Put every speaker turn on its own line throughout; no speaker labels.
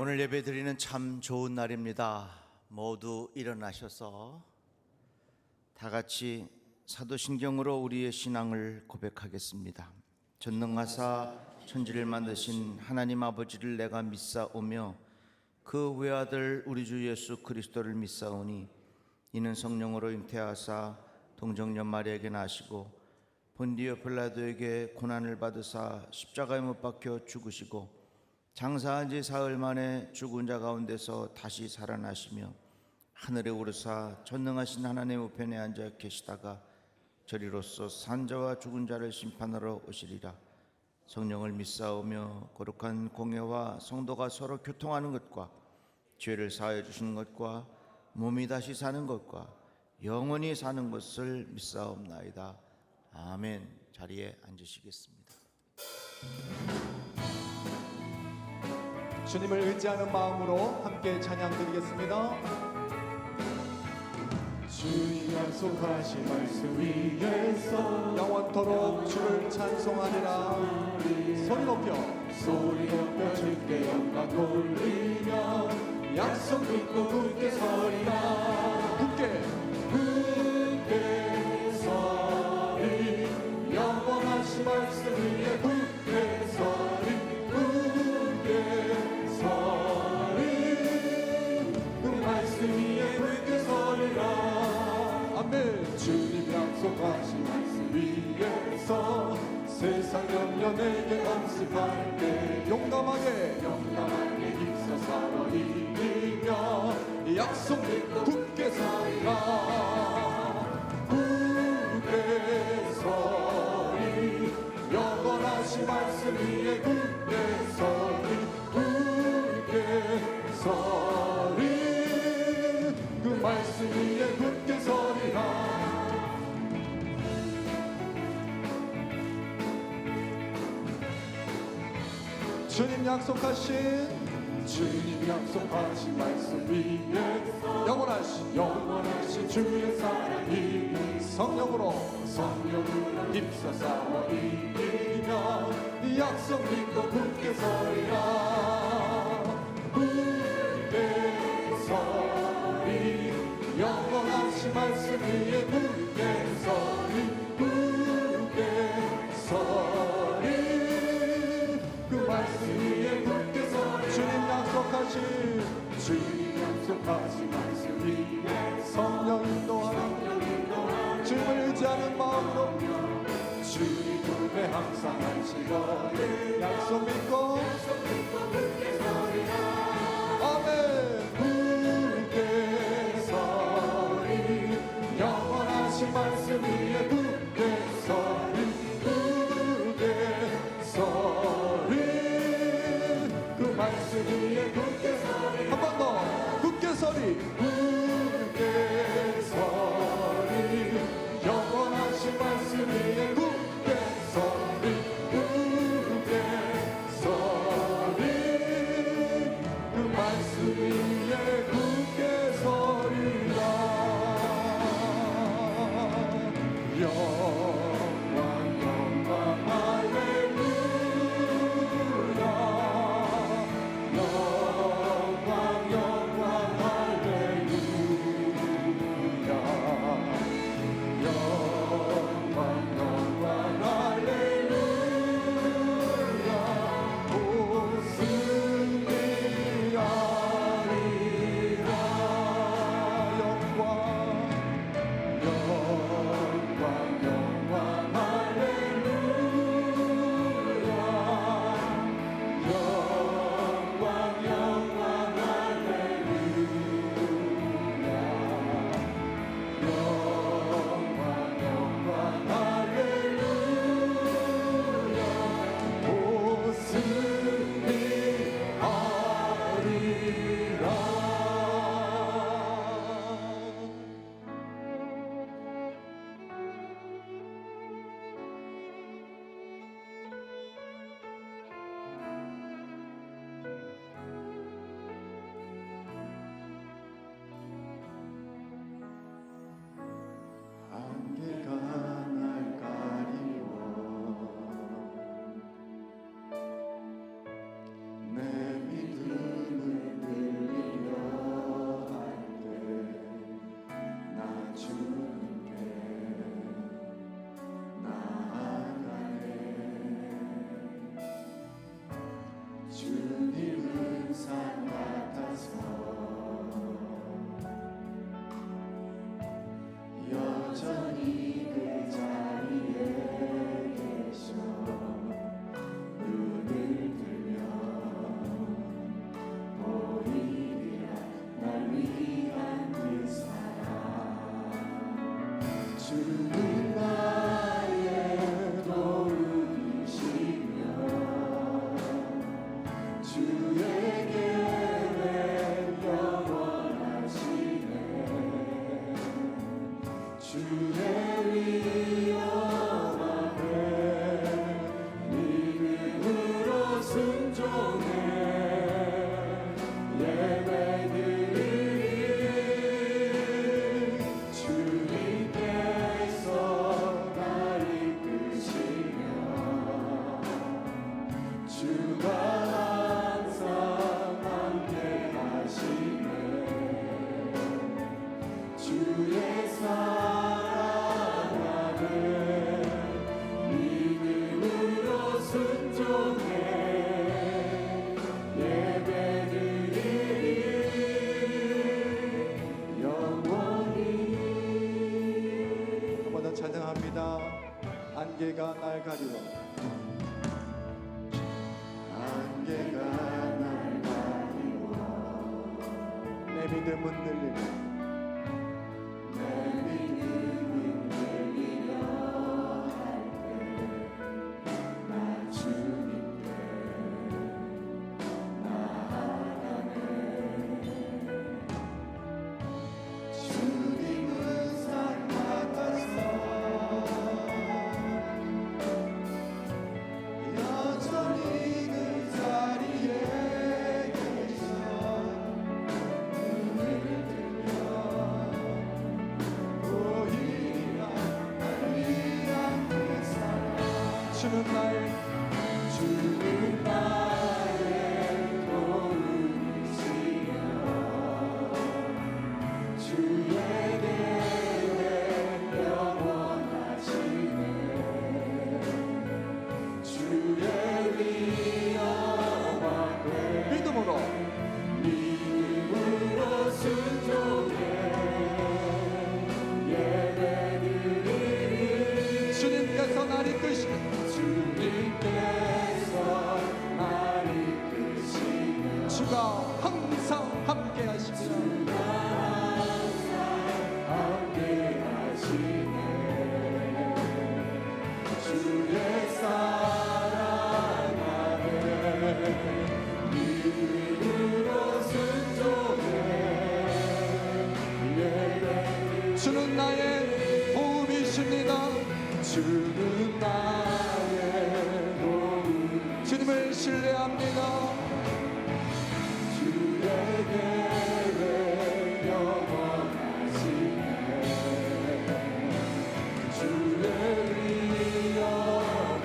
오늘 예배드리는 참 좋은 날입니다. 모두 일어나셔서 다 같이 사도신경으로 우리의 신앙을 고백하겠습니다. 전능하사 천지를 만드신 하나님 아버지를 내가 믿사오며 그 외아들 우리 주 예수 그리스도를 믿사오니 이는 성령으로 잉태하사 동정녀 마리아에게 나시고 본디오 빌라도에게 고난을 받으사 십자가에 못 박혀 죽으시고 장사한 지 사흘 만에 죽은 자 가운데서 다시 살아나시며 하늘에 오르사 전능하신 하나님 우편에 앉아 계시다가 저리로서 산 자와 죽은 자를 심판하러 오시리라. 성령을 믿사오며 거룩한 공예와 성도가 서로 교통하는 것과 죄를 사하여 주시는 것과 몸이 다시 사는 것과 영원히 사는 것을 믿사옵나이다. 아멘. 자리에 앉으시겠습니다.
주님을 의지하는 마음으로 함께 찬양 드리겠습니다.
주님 약속하신 말씀 위에서
영원토록 주를 찬송하리라. 소리 높여
주께 영광 돌리며 약속 믿고 굳게 서리라.
굳게
서리 영원하신 말씀 위에 굳게 서리 그 말씀 위에 굳게 서리라.
아멘.
주님 약속하신 말씀 위에서 세상 염려 내게 엄습할게
용감하게
힘써 살아 이기며 약속 믿고 굳게 서리라. 굳게 서리 영원하신 말씀 위에 굳게 서리 굳게 서리 그 말씀 위에 굳게 서리라.
주님 약속하신
말씀 위에
영원하신
주의 사랑이
성령으로
힘써 싸워 이기며 약속 믿고 굳게 서리라. 굳게 서리 영원하신 말씀 위에 굳게 서리 굳게 서리 그 말씀 위에 굳게 서리. 주님 약속하신 말씀 위에
성령 인도하라. 주님을 의지하는 마음으로
주님 곁에 항상 안식거리
약속 믿고
굳게 서리라.
아멘.
굳게 서리 영원하신 말씀 위에 굳게 서리 굳게 서리 그 말씀 위에 굳게 서리.
한 번 더 굳게 서리.
굳게 서리 영원하신 말씀 위에 굳게 서리 굳게 서리
안개가 날 가리워
안개가 날 가리워
내 믿음은 늘리며
내 믿음을 들리려 할때나 주님께 나아가네 주님은 산 같아서 여전히 그 자리에 계셔 눈을 들며 보이리라 알리라 그 사랑
주는 나의
주는 나의 도우시며 주의 계획 영원하시네 주의 위엄한 되
믿음으로
믿음으로 순종해 예배드리리
주님께서 날 이끄시는
주님께서 날 이끄시며
주가 항상 함께 하십니다.
함께하시네 주의 사랑하네 믿음으로 순종해 예배드리리
주는 나의 도움이십니다.
주는 나의 도움
주님을 신뢰합니다.
주의 계획 영원하시네 주의 위엄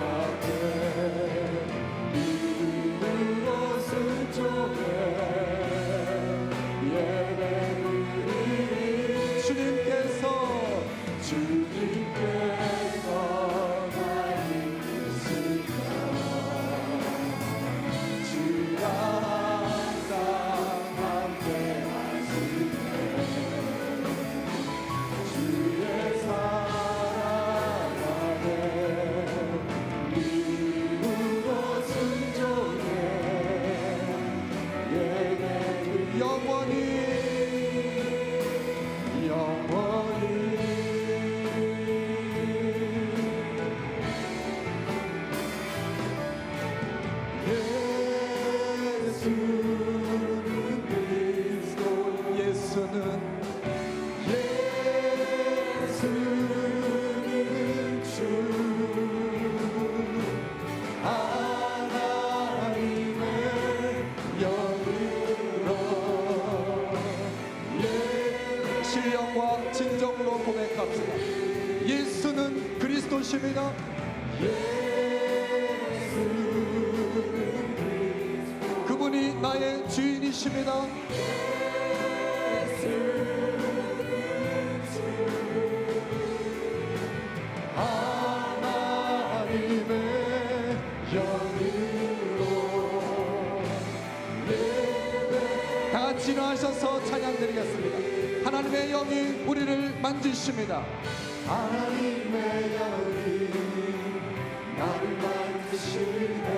앞에 믿음으로 순종해 예배드리리
주님께서
주님께서 날 이끄시며 주가 항상 함께하시네 주의 사랑하네 믿음으로 순종해 예배드리리
영원히
예수는 그리스도
예수는
예수는 주 하나님의 영으로
신령과 진정으로 고백합시다. 예수는 그리스도십니다. 그분이 나의 주인이십니다.
하나님의 영으로
다 같이 일어나셔서 찬양드리겠습니다. 하나님의 영이 우리를 만지십니다.
하나님의 영이 나를 만드시네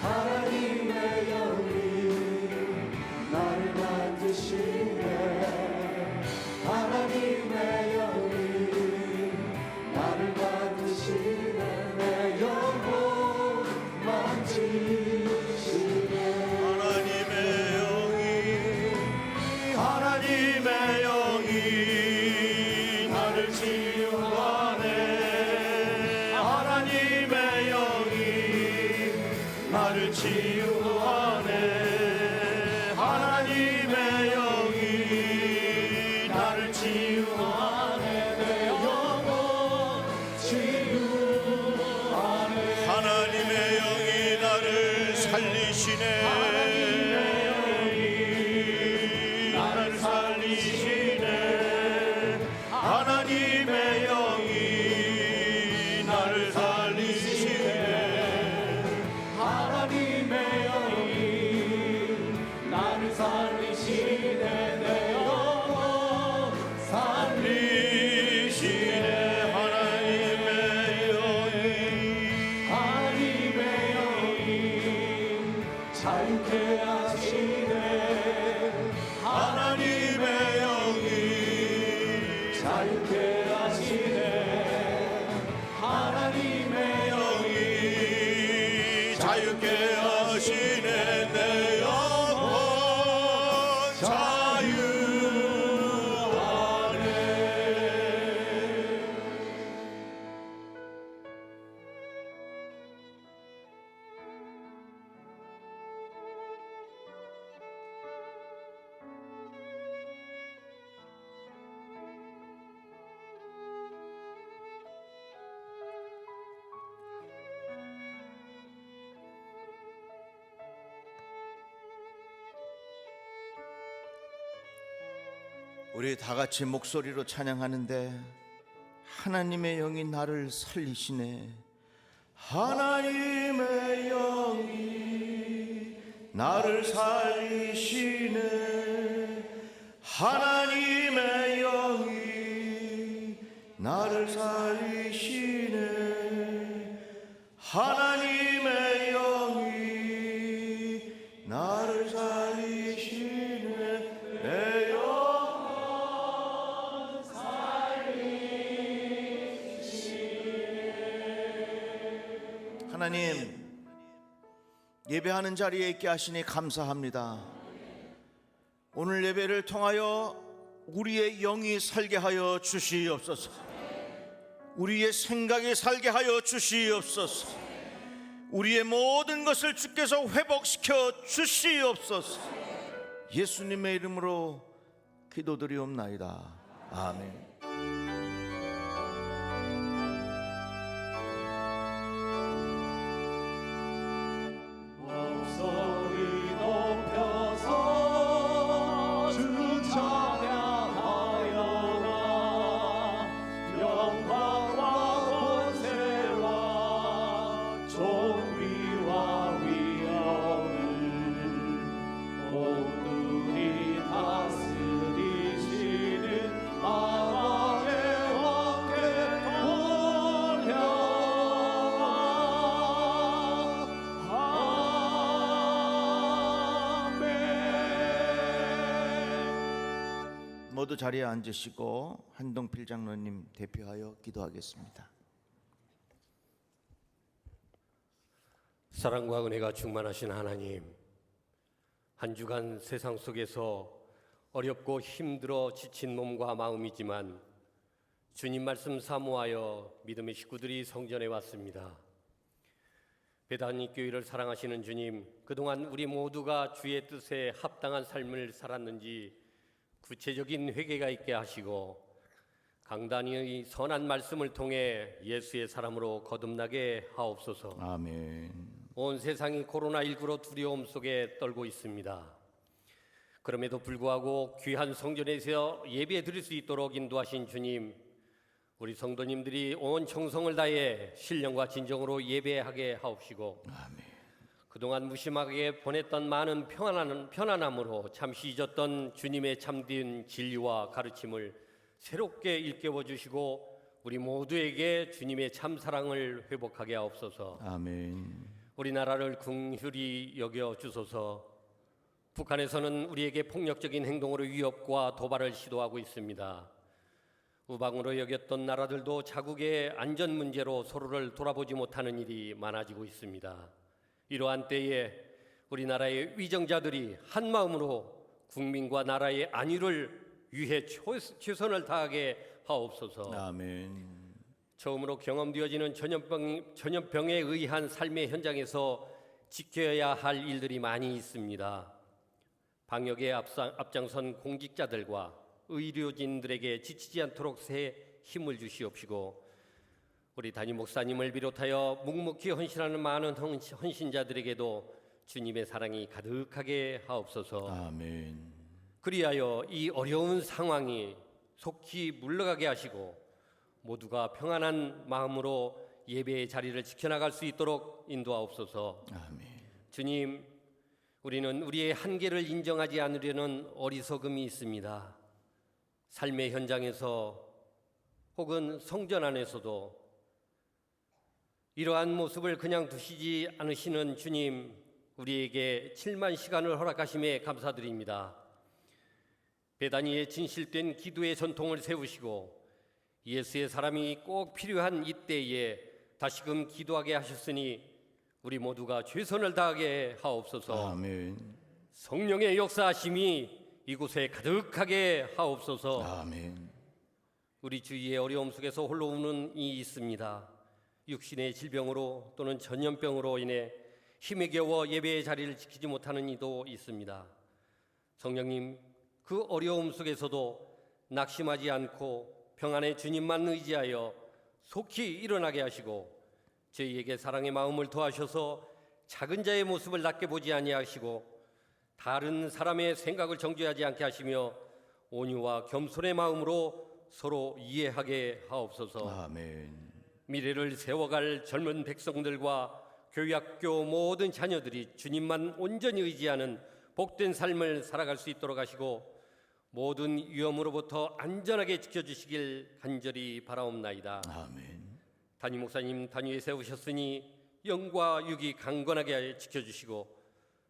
하나님의 영이 나를 만드시네 하나님의 영이 나를 만드시네 내 영혼 만지시네 하나님의 영이 나를 치유하네 하나님의 영이 나를 치유하네 하나님의 영이 나를 치유하네 내 영혼 치유하네
하나님의 영이 나를 살리시네
하나님의 영이 나를 살리시네 하나님의 영이 나를 살리시네 하나님의 영이 나를 살리시네 내 영혼 살리시네 하나님의
자유케 하시네 내 영혼 자유하네.
우리 다 같이 목소리로 찬양하는데 하나님의 영이 나를 살리시네. 하나님의 영이 나를 살리시네. 하나님의 영이 나를 살리시네. 하나님의 영이 나를 살리시네. 내 영 하나님, 예배하는 자리에 있게 하시니 감사합니다. 오늘 예배를 통하여 우리의 영이 살게 하여 주시옵소서. 우리의 생각이 살게 하여 주시옵소서. 우리의 모든 것을 주께서 회복시켜 주시옵소서. 예수님의 이름으로 기도드리옵나이다. 아멘.
목소리 높여서 주 찬양하여라. 영광과 권세와 존귀와 위엄을 온누리 다스리시는 마왕의 왕께 돌려라.
모두 자리에 앉으시고 한동필 장로님 대표하여 기도하겠습니다.
사랑과 은혜가 충만하신 하나님, 한 주간 세상 속에서 어렵고 힘들어 지친 몸과 마음이지만 주님 말씀 사모하여 믿음의 식구들이 성전에 왔습니다. 베다니 교회를 사랑하시는 주님, 그동안 우리 모두가 주의 뜻에 합당한 삶을 살았는지 구체적인 회개가 있게 하시고 강단의 선한 말씀을 통해 예수의 사람으로 거듭나게 하옵소서.
아멘.
온 세상이 코로나19로 두려움 속에 떨고 있습니다. 그럼에도 불구하고 귀한 성전에서 예배 드릴 수 있도록 인도하신 주님, 우리 성도님들이 온 정성을 다해 신령과 진정으로 예배하게 하옵시고
아멘.
그동안 무심하게 보냈던 많은 편안함으로 잠시 잊었던 주님의 참된 진리와 가르침을 새롭게 일깨워 주시고 우리 모두에게 주님의 참사랑을 회복하게 하옵소서.
아멘.
우리나라를 긍휼히 여겨 주소서. 북한에서는 우리에게 폭력적인 행동으로 위협과 도발을 시도하고 있습니다. 우방으로 여겼던 나라들도 자국의 안전 문제로 서로를 돌아보지 못하는 일이 많아지고 있습니다. 이러한 때에 우리나라의 위정자들이 한마음으로 국민과 나라의 안위를 위해 최선을 다하게 하옵소서.
아멘.
처음으로 경험되어지는 전염병에 의한 삶의 현장에서 지켜야 할 일들이 많이 있습니다. 방역에 앞장선 공직자들과 의료진들에게 지치지 않도록 새 힘을 주시옵시고 우리 담임 목사님을 비롯하여 묵묵히 헌신하는 많은 헌신자들에게도 주님의 사랑이 가득하게 하옵소서.
아멘.
그리하여 이 어려운 상황이 속히 물러가게 하시고 모두가 평안한 마음으로 예배의 자리를 지켜나갈 수 있도록 인도하옵소서.
아멘.
주님, 우리는 우리의 한계를 인정하지 않으려는 어리석음이 있습니다. 삶의 현장에서 혹은 성전 안에서도 이러한 모습을 그냥 두시지 않으시는 주님, 우리에게 7만 시간을 허락하심에 감사드립니다. 베다니의 진실된 기도의 전통을 세우시고 예수의 사람이 꼭 필요한 이때에 다시금 기도하게 하셨으니 우리 모두가 최선을 다하게 하옵소서.
아멘.
성령의 역사하심이 이곳에 가득하게 하옵소서.
아멘.
우리 주위의 어려움 속에서 홀로 우는 이 있습니다. 육신의 질병으로 또는 전염병으로 인해 힘에 겨워 예배의 자리를 지키지 못하는 이도 있습니다. 성령님, 그 어려움 속에서도 낙심하지 않고 평안의 주님만 의지하여 속히 일어나게 하시고 저희에게 사랑의 마음을 더하셔서 작은 자의 모습을 낮게 보지 아니하시고 다른 사람의 생각을 정죄하지 않게 하시며 온유와 겸손의 마음으로 서로 이해하게 하옵소서.
아멘.
미래를 세워갈 젊은 백성들과 교육학교 모든 자녀들이 주님만 온전히 의지하는 복된 삶을 살아갈 수 있도록 하시고 모든 위험으로부터 안전하게 지켜주시길 간절히 바라옵나이다.
아멘.
담임 목사님 단위에 세우셨으니 영과 육이 강건하게 지켜주시고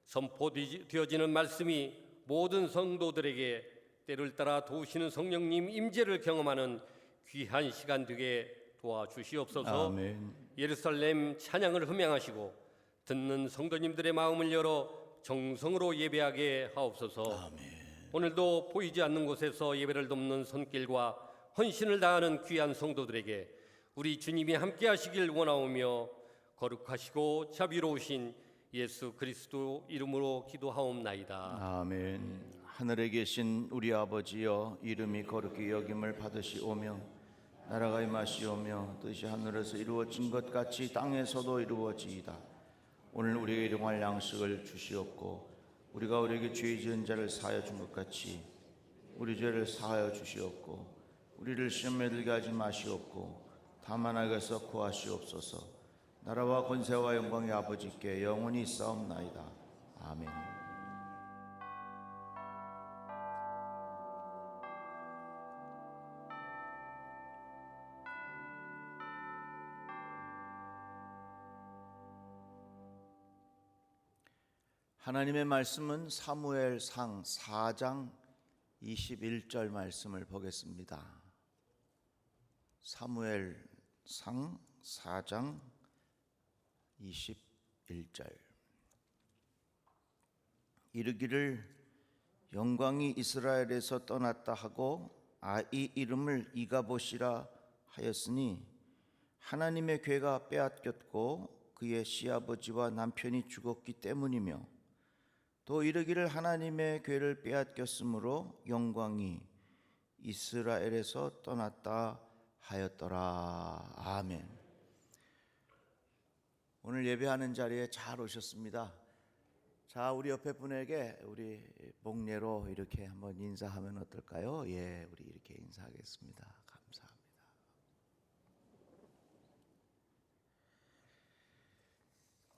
선포되어지는 말씀이 모든 성도들에게 때를 따라 도우시는 성령님 임재를 경험하는 귀한 시간 되게 도와주시옵소서.
아멘.
예루살렘 찬양을 흠양하시고 듣는 성도님들의 마음을 열어 정성으로 예배하게 하옵소서. 오늘도 보이지 않는 곳에서 예배를 돕는 손길과 헌신을 다하는 귀한 성도들에게 우리 주님이 함께 하시길 원하오며 거룩하시고 자비로우신 예수 그리스도 이름으로 기도하옵나이다.
아멘. 하늘에 계신 우리 아버지여, 이름이 거룩히 여김을 받으시오며 나라가 임하시오며 뜻이 하늘에서 이루어진 것 같이 땅에서도 이루어지이다. 오늘 우리에게 일용할 양식을 주시옵고 우리가 우리에게 죄 지은 자를 사하여 준 것 같이 우리 죄를 사하여 주시옵고 우리를 시험에 들게 하지 마시옵고 다만 악에서 구하시옵소서. 나라와 권세와 영광이 아버지께 영원히 있사옵나이다. 아멘. 하나님의 말씀은 사무엘상 4장 21절 말씀을 보겠습니다. 사무엘상 4장 21절. 이르기를 영광이 이스라엘에서 떠났다 하고 아이 이름을 이가봇이라 하였으니 하나님의 괴가 빼앗겼고 그의 시아버지와 남편이 죽었기 때문이며 또 이르기를 하나님의 괴를 빼앗겼으므로 영광이 이스라엘에서 떠났다 하였더라. 아멘. 오늘 예배하는 자리에 잘 오셨습니다. 자, 우리 옆에 분에게 우리 목례로 이렇게 한번 인사하면 어떨까요? 예, 우리 이렇게 인사하겠습니다. 감사합니다.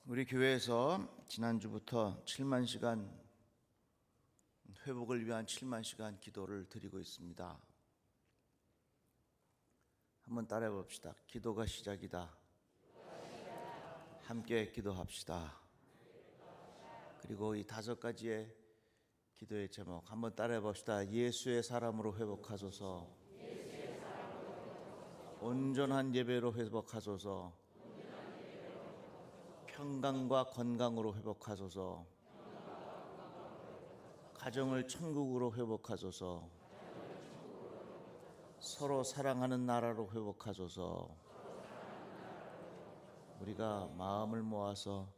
우리 교회에서 지난주부터 7만 시간 회복을 위한 7만 시간 기도를 드리고 있습니다. 한번 따라해 봅시다. 기도가 시작이다. 함께 기도합시다. 그리고 이 5가지의 기도의 제목 한번 따라해 봅시다. 예수의 사람으로 회복하소서. 온전한 예배로 회복하소서. 평강과 건강으로 회복하소서. 가정을 천국으로 회복하소서. 서로 사랑하는 나라로 회복하소서. 우리가 마음을 모아서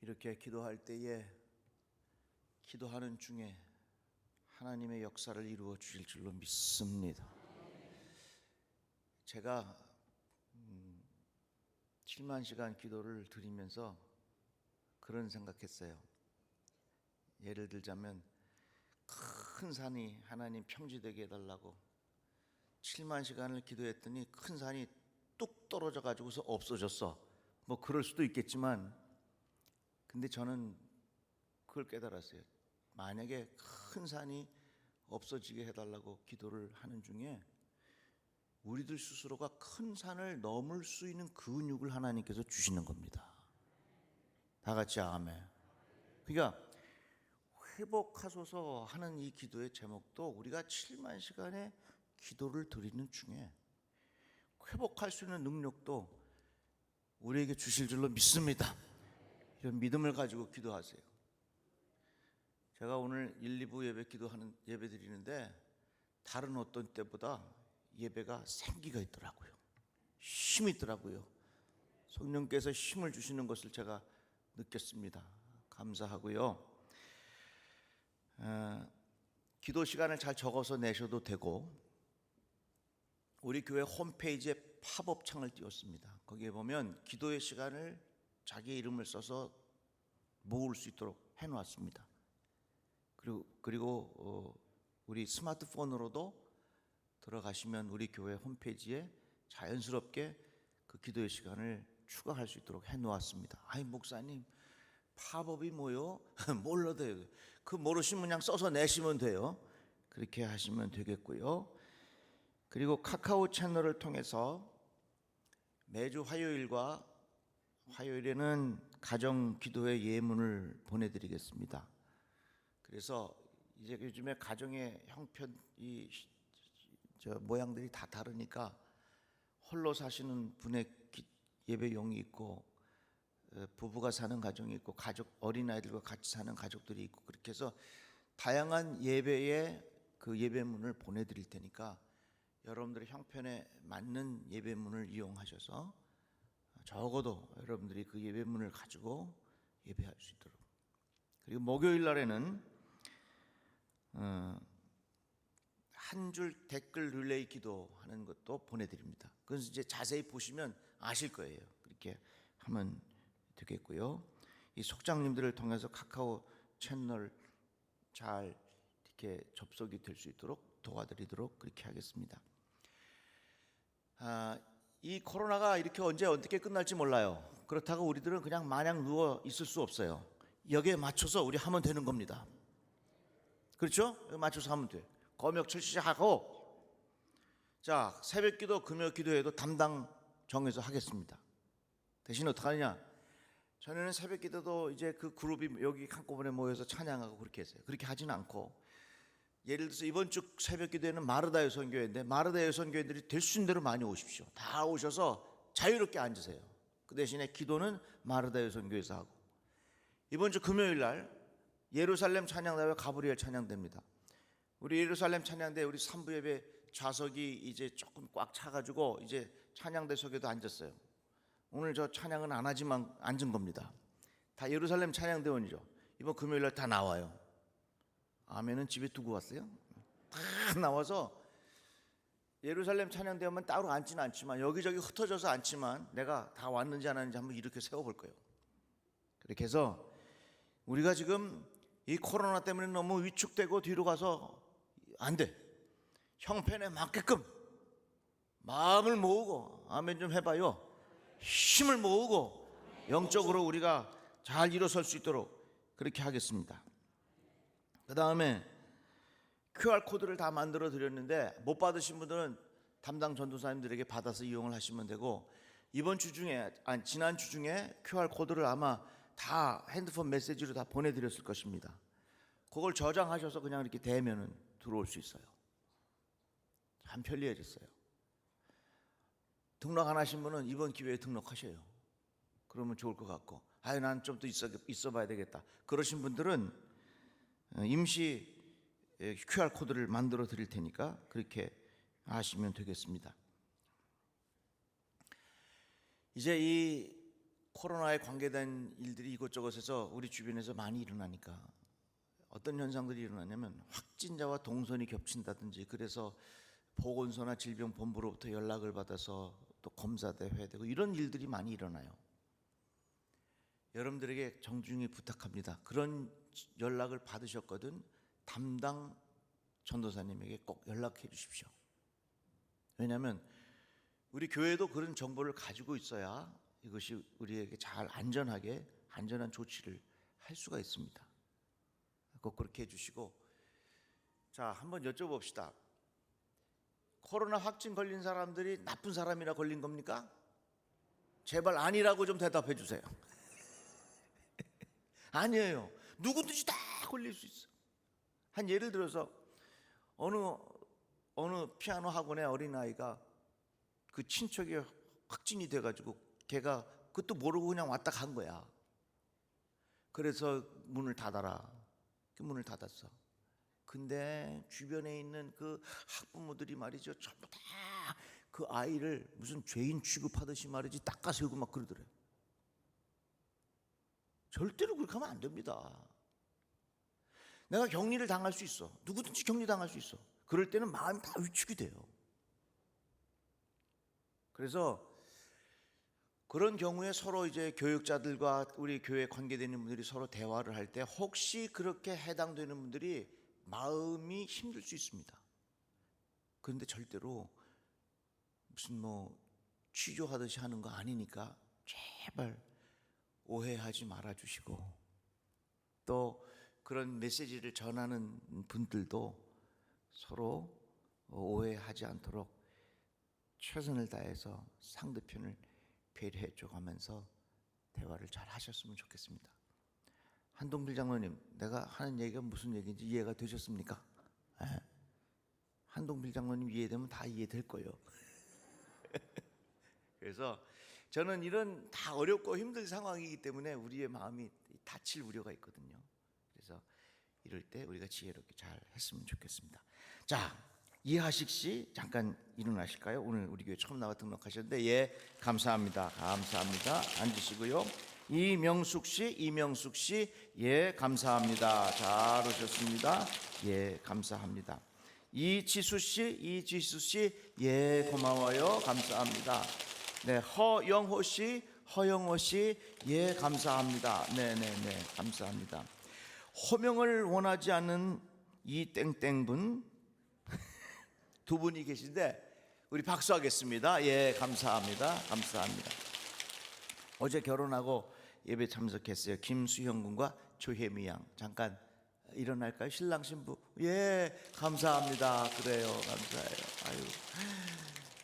이렇게 기도할 때에 기도하는 중에 하나님의 역사를 이루어 주실 줄로 믿습니다. 제가 7만 시간 기도를 드리면서 그런 생각했어요. 예를 들자면 큰 산이 하나님 평지되게 해달라고 7만 시간을 기도했더니 큰 산이 뚝 떨어져 가지고서 없어졌어. 뭐 그럴 수도 있겠지만 근데 저는 그걸 깨달았어요. 만약에 큰 산이 없어지게 해달라고 기도를 하는 중에 우리들 스스로가 큰 산을 넘을 수 있는 근육을 하나님께서 주시는 겁니다. 다 같이 아멘. 그러니까 회복하소서 하는 이 기도의 제목도 우리가 7만 시간의 기도를 드리는 중에 회복할 수 있는 능력도 우리에게 주실 줄로 믿습니다. 이런 믿음을 가지고 기도하세요. 제가 오늘 1, 2부 예배 드리는데 다른 어떤 때보다 예배가 생기가 있더라고요. 힘이 있더라고요. 성령께서 힘을 주시는 것을 제가 느꼈습니다. 감사하고요. 기도 시간을 잘 적어서 내셔도 되고, 우리 교회 홈페이지에 팝업 창을 띄웠습니다. 거기에 보면 기도의 시간을 자기 이름을 써서 모을 수 있도록 해놓았습니다. 그리고 우리 스마트폰으로도 들어가시면 우리 교회 홈페이지에 자연스럽게 그 기도의 시간을 추가할 수 있도록 해놓았습니다. 아이 목사님, 팝업이 뭐요? 몰라도요. 그 모르시면 그냥 써서 내시면 돼요. 그렇게 하시면 되겠고요. 그리고 카카오 채널을 통해서 매주 화요일에는 가정 기도의 예문을 보내드리겠습니다. 그래서 이제 요즘에 가정의 형편이 모양들이 다 다르니까 홀로 사시는 분의 예배용이 있고, 부부가 사는 가정이 있고, 어린아이들과 같이 사는 가족들이 있고, 그렇게 해서 다양한 예배의 그 예배문을 보내드릴 테니까 여러분들의 형편에 맞는 예배문을 이용하셔서 적어도 여러분들이 그 예배문을 가지고 예배할 수 있도록. 그리고 목요일 날에는 한 줄 댓글 릴레이 기도하는 것도 보내드립니다. 그래서 이제 자세히 보시면 아실 거예요. 그렇게 하면 되겠고요. 이 속장님들을 통해서 카카오 채널 잘 이렇게 접속이 될 수 있도록 도와드리도록 그렇게 하겠습니다. 이 코로나가 이렇게 언제 어떻게 끝날지 몰라요. 그렇다고 우리들은 그냥 마냥 누워 있을 수 없어요. 여기에 맞춰서 우리 하면 되는 겁니다. 그렇죠? 맞춰서 하면 돼. 검역 철시하고, 자, 새벽기도, 금요기도에도 담당 정해서 하겠습니다. 대신 어떻게 하느냐? 전에는 새벽기도도 이제 그 그룹이 여기 한꺼번에 모여서 찬양하고 그렇게 했어요. 그렇게 하지는 않고, 예를 들어서 이번 주 새벽기도에는 마르다 여성교회인데 마르다 여성교회들이 될 수 있는 대로 많이 오십시오. 다 오셔서 자유롭게 앉으세요. 그 대신에 기도는 마르다 여성교회에서 하고, 이번 주 금요일 날 예루살렘 찬양대회 가브리엘 찬양대입니다. 우리 예루살렘 찬양대 우리 3부 예배 좌석이 이제 조금 꽉 차가지고 이제 찬양대석에도 앉았어요. 오늘 저 찬양은 안 하지만 앉은 겁니다. 다 예루살렘 찬양대원이죠. 이번 금요일 날 다 나와요. 아멘은 집에 두고 왔어요. 다 나와서 예루살렘 찬양대원만 따로 앉지는 않지만 여기저기 흩어져서 앉지만 내가 다 왔는지 안 왔는지 한번 이렇게 세워볼 거예요. 그렇게 해서 우리가 지금 이 코로나 때문에 너무 위축되고 뒤로 가서 안 돼. 형편에 맞게끔 마음을 모으고, 아멘 좀 해봐요. 힘을 모으고 영적으로 우리가 잘 일어설 수 있도록 그렇게 하겠습니다. 그 다음에 QR코드를 다 만들어 드렸는데 못 받으신 분들은 담당 전도사님들에게 받아서 이용을 하시면 되고, 이번 주 중에, 지난 주 중에 QR코드를 아마 다 핸드폰 메시지로 다 보내드렸을 것입니다. 그걸 저장하셔서 그냥 이렇게 대면은 들어올 수 있어요. 참 편리해졌어요. 등록 안 하신 분은 이번 기회에 등록하셔요. 그러면 좋을 것 같고, 난 좀 더 있어 봐야 되겠다. 그러신 분들은 임시 QR코드를 만들어 드릴 테니까 그렇게 하시면 되겠습니다. 이제 이 코로나에 관계된 일들이 이곳저곳에서 우리 주변에서 많이 일어나니까 어떤 현상들이 일어나냐면 확진자와 동선이 겹친다든지, 그래서 보건소나 질병본부로부터 연락을 받아서 또 검사대 회되고 이런 일들이 많이 일어나요. 여러분들에게 정중히 부탁합니다. 그런 연락을 받으셨거든 담당 전도사님에게 꼭 연락해 주십시오. 왜냐하면 우리 교회도 그런 정보를 가지고 있어야 이것이 우리에게 잘 안전한 조치를 할 수가 있습니다. 꼭 그렇게 해주시고, 자, 한번 여쭤봅시다. 코로나 확진 걸린 사람들이 나쁜 사람이라 걸린 겁니까? 제발 아니라고 좀 대답해 주세요. 아니에요. 누구든지 다 걸릴 수 있어. 한 예를 들어서 어느 피아노 학원의 어린아이가 그 친척이 확진이 돼가지고 걔가 그것도 모르고 그냥 왔다 간 거야. 그래서 문을 닫아라. 그 문을 닫았어. 근데 주변에 있는 그 학부모들이 말이죠, 전부 다 그 아이를 무슨 죄인 취급하듯이 말이지 닦아세우고 막 그러더래. 절대로 그렇게 하면 안 됩니다. 내가 격리를 당할 수 있어. 누구든지 격리 당할 수 있어. 그럴 때는 마음이 다 위축이 돼요. 그래서 그런 경우에 서로 이제 교육자들과 우리 교회 관계되는 분들이 서로 대화를 할 때 혹시 그렇게 해당되는 분들이 마음이 힘들 수 있습니다. 그런데 절대로 무슨 뭐 취조하듯이 하는 거 아니니까 제발 오해하지 말아 주시고, 또 그런 메시지를 전하는 분들도 서로 오해하지 않도록 최선을 다해서 상대편을 배려해 줘가면서 대화를 잘 하셨으면 좋겠습니다. 한동필 장로님, 내가 하는 얘기가 무슨 얘기인지 이해가 되셨습니까? 네. 한동필 장로님 이해되면 다 이해될 거예요. 그래서 저는 이런 다 어렵고 힘든 상황이기 때문에 우리의 마음이 다칠 우려가 있거든요. 그래서 이럴 때 우리가 지혜롭게 잘 했으면 좋겠습니다. 자, 이하식 씨 잠깐 일어나실까요? 오늘 우리 교회 처음 나와 등록하셨는데, 예, 감사합니다. 감사합니다. 앉으시고요. 이명숙 씨, 예, 감사합니다. 잘 오셨습니다. 예, 감사합니다. 이지수 씨, 예, 고마워요. 감사합니다. 네, 허영호 씨, 예, 감사합니다. 네, 감사합니다. 호명을 원하지 않는 이 땡땡분 두 분이 계신데 우리 박수하겠습니다. 예, 감사합니다. 어제 결혼하고 예배 참석했어요. 김수형 군과 조혜미 양. 잠깐 일어날까요? 신랑 신부. 예, 감사합니다. 그래요, 감사해요. 아유,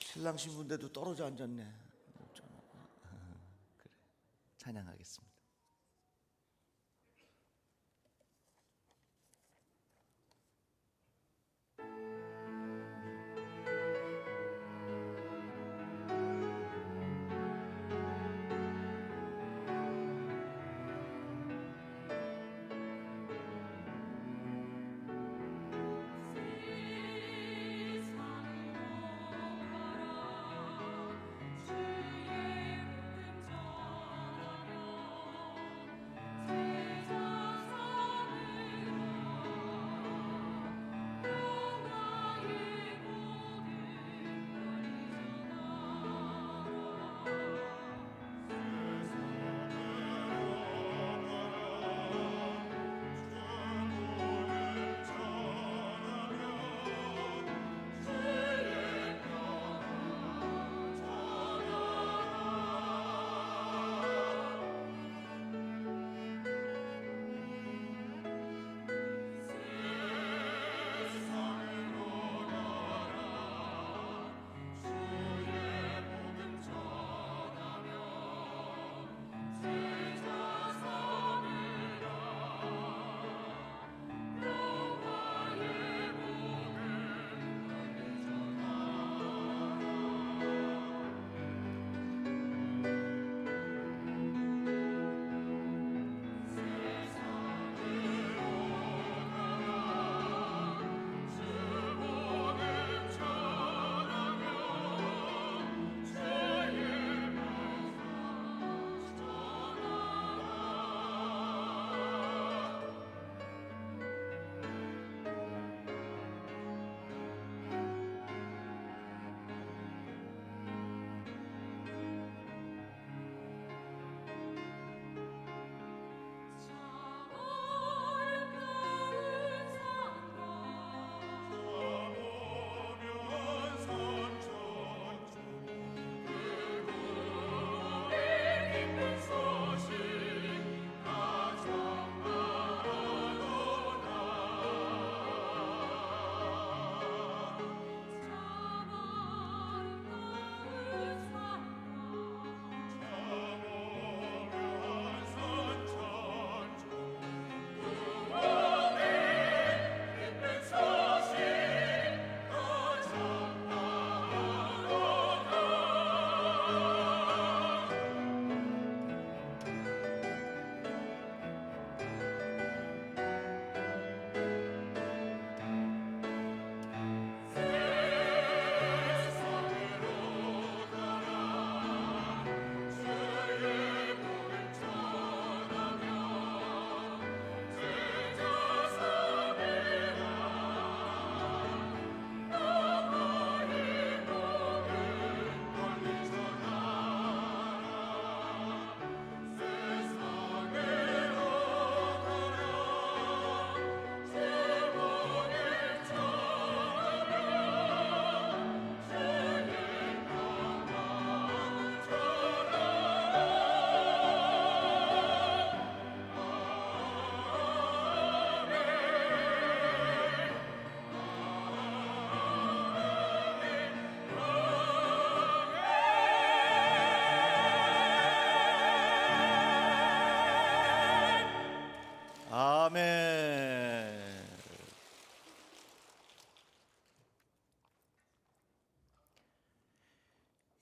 신랑 신부인데도 떨어져 앉았네. 그래, 찬양하겠습니다.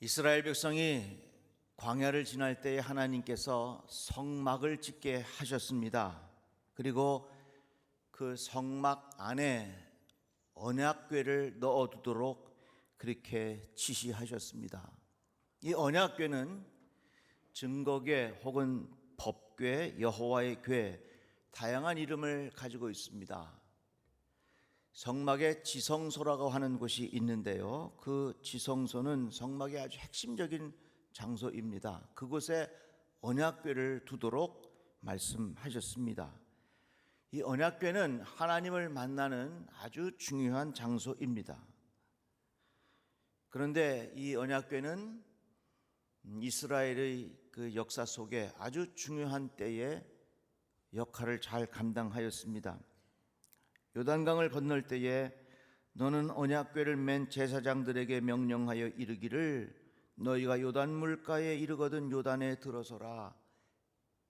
이스라엘 백성이 광야를 지날 때에 하나님께서 성막을 짓게 하셨습니다. 그리고 그 성막 안에 언약궤를 넣어두도록 그렇게 지시하셨습니다. 이 언약궤는 증거궤 혹은 법궤, 여호와의 궤, 다양한 이름을 가지고 있습니다. 성막에 지성소라고 하는 곳이 있는데요, 그 지성소는 성막의 아주 핵심적인 장소입니다. 그곳에 언약궤를 두도록 말씀하셨습니다. 이 언약궤는 하나님을 만나는 아주 중요한 장소입니다. 그런데 이 언약궤는 이스라엘의 그 역사 속에 아주 중요한 때에 역할을 잘 감당하였습니다. 요단강을 건널 때에 너는 언약궤를 맨 제사장들에게 명령하여 이르기를 너희가 요단 물가에 이르거든 요단에 들어서라.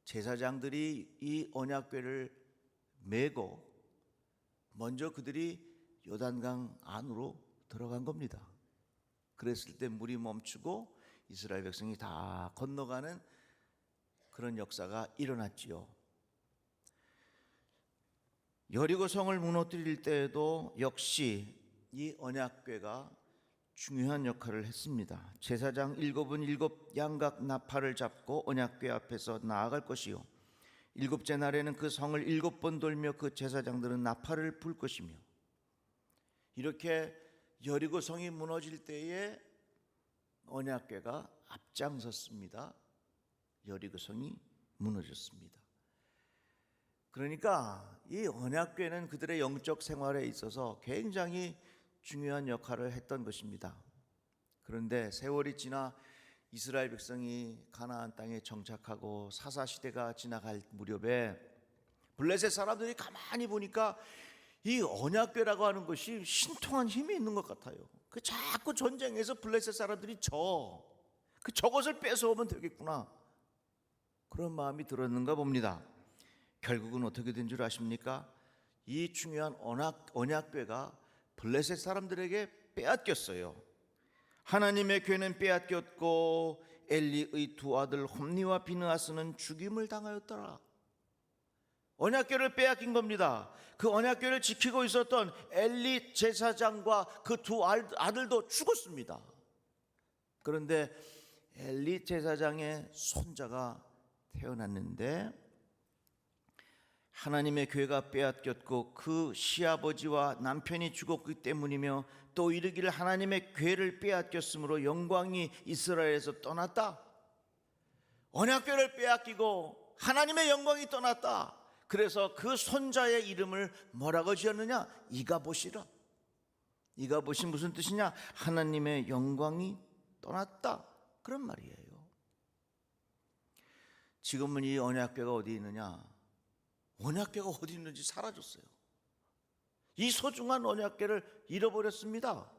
제사장들이 이 언약궤를 메고 먼저 그들이 요단강 안으로 들어간 겁니다. 그랬을 때 물이 멈추고 이스라엘 백성이 다 건너가는 그런 역사가 일어났지요. 여리고 성을 무너뜨릴 때에도 역시 이 언약궤가 중요한 역할을 했습니다. 제사장 7은 7 양각 나팔을 잡고 언약궤 앞에서 나아갈 것이요, 7째 날에는 그 성을 7번 돌며 그 제사장들은 나팔을 불 것이며, 이렇게 여리고 성이 무너질 때에 언약궤가 앞장섰습니다. 여리고 성이 무너졌습니다. 그러니까 이 언약궤는 그들의 영적 생활에 있어서 굉장히 중요한 역할을 했던 것입니다. 그런데 세월이 지나 이스라엘 백성이 가나안 땅에 정착하고 사사시대가 지나갈 무렵에 블레셋 사람들이 가만히 보니까 이 언약궤라고 하는 것이 신통한 힘이 있는 것 같아요. 그 자꾸 전쟁에서 블레셋 사람들이 저것을 뺏어오면 되겠구나, 그런 마음이 들었는가 봅니다. 결국은 어떻게 된 줄 아십니까? 이 중요한 언약궤가 블레셋 사람들에게 빼앗겼어요. 하나님의 궤는 빼앗겼고 엘리의 두 아들 홈니와 비느하스는 죽임을 당하였더라. 언약궤를 빼앗긴 겁니다. 그 언약궤를 지키고 있었던 엘리 제사장과 그 두 아들도 죽었습니다. 그런데 엘리 제사장의 손자가 태어났는데 하나님의 궤가 빼앗겼고 그 시아버지와 남편이 죽었기 때문이며 또 이르기를 하나님의 궤를 빼앗겼으므로 영광이 이스라엘에서 떠났다. 언약궤를 빼앗기고 하나님의 영광이 떠났다. 그래서 그 손자의 이름을 뭐라고 지었느냐? 이가봇이라. 이가봇이 무슨 뜻이냐? 하나님의 영광이 떠났다, 그런 말이에요. 지금은 이 언약궤가 어디 있느냐? 언약궤가 어디 있는지 사라졌어요. 이 소중한 언약궤를 잃어버렸습니다.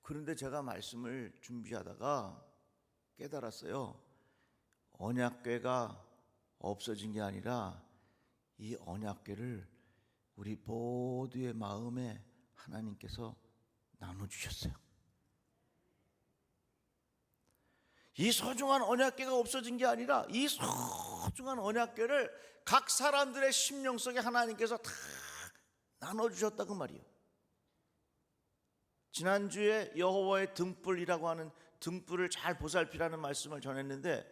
그런데 제가 말씀을 준비하다가 깨달았어요. 언약궤가 없어진 게 아니라 이 언약궤를 우리 모두의 마음에 하나님께서 나눠주셨어요. 이 소중한 언약궤가 없어진 게 아니라 이 소중한 언약궤를 각 사람들의 심령 속에 하나님께서 다 나눠주셨다, 그 말이에요. 지난주에 여호와의 등불이라고 하는 등불을 잘 보살피라는 말씀을 전했는데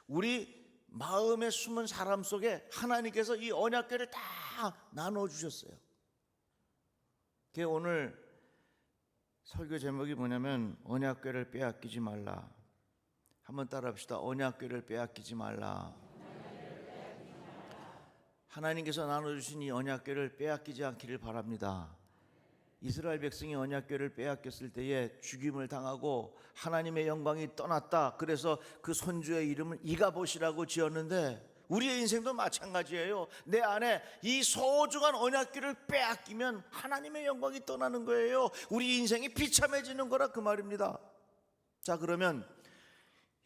우리 마음에 숨은 사람 속에 하나님께서 이 언약궤를 다 나눠주셨어요. 오늘 설교 제목이 뭐냐면 언약궤를 빼앗기지 말라. 한번 따라합시다. 언약궤를 빼앗기지 말라. 하나님께서 나눠주신 이 언약궤를 빼앗기지 않기를 바랍니다. 이스라엘 백성이 언약궤를 빼앗겼을 때에 죽임을 당하고 하나님의 영광이 떠났다. 그래서 그 손주의 이름을 이가봇이라고 지었는데 우리의 인생도 마찬가지예요. 내 안에 이 소중한 언약궤를 빼앗기면 하나님의 영광이 떠나는 거예요. 우리 인생이 비참해지는 거라, 그 말입니다. 자, 그러면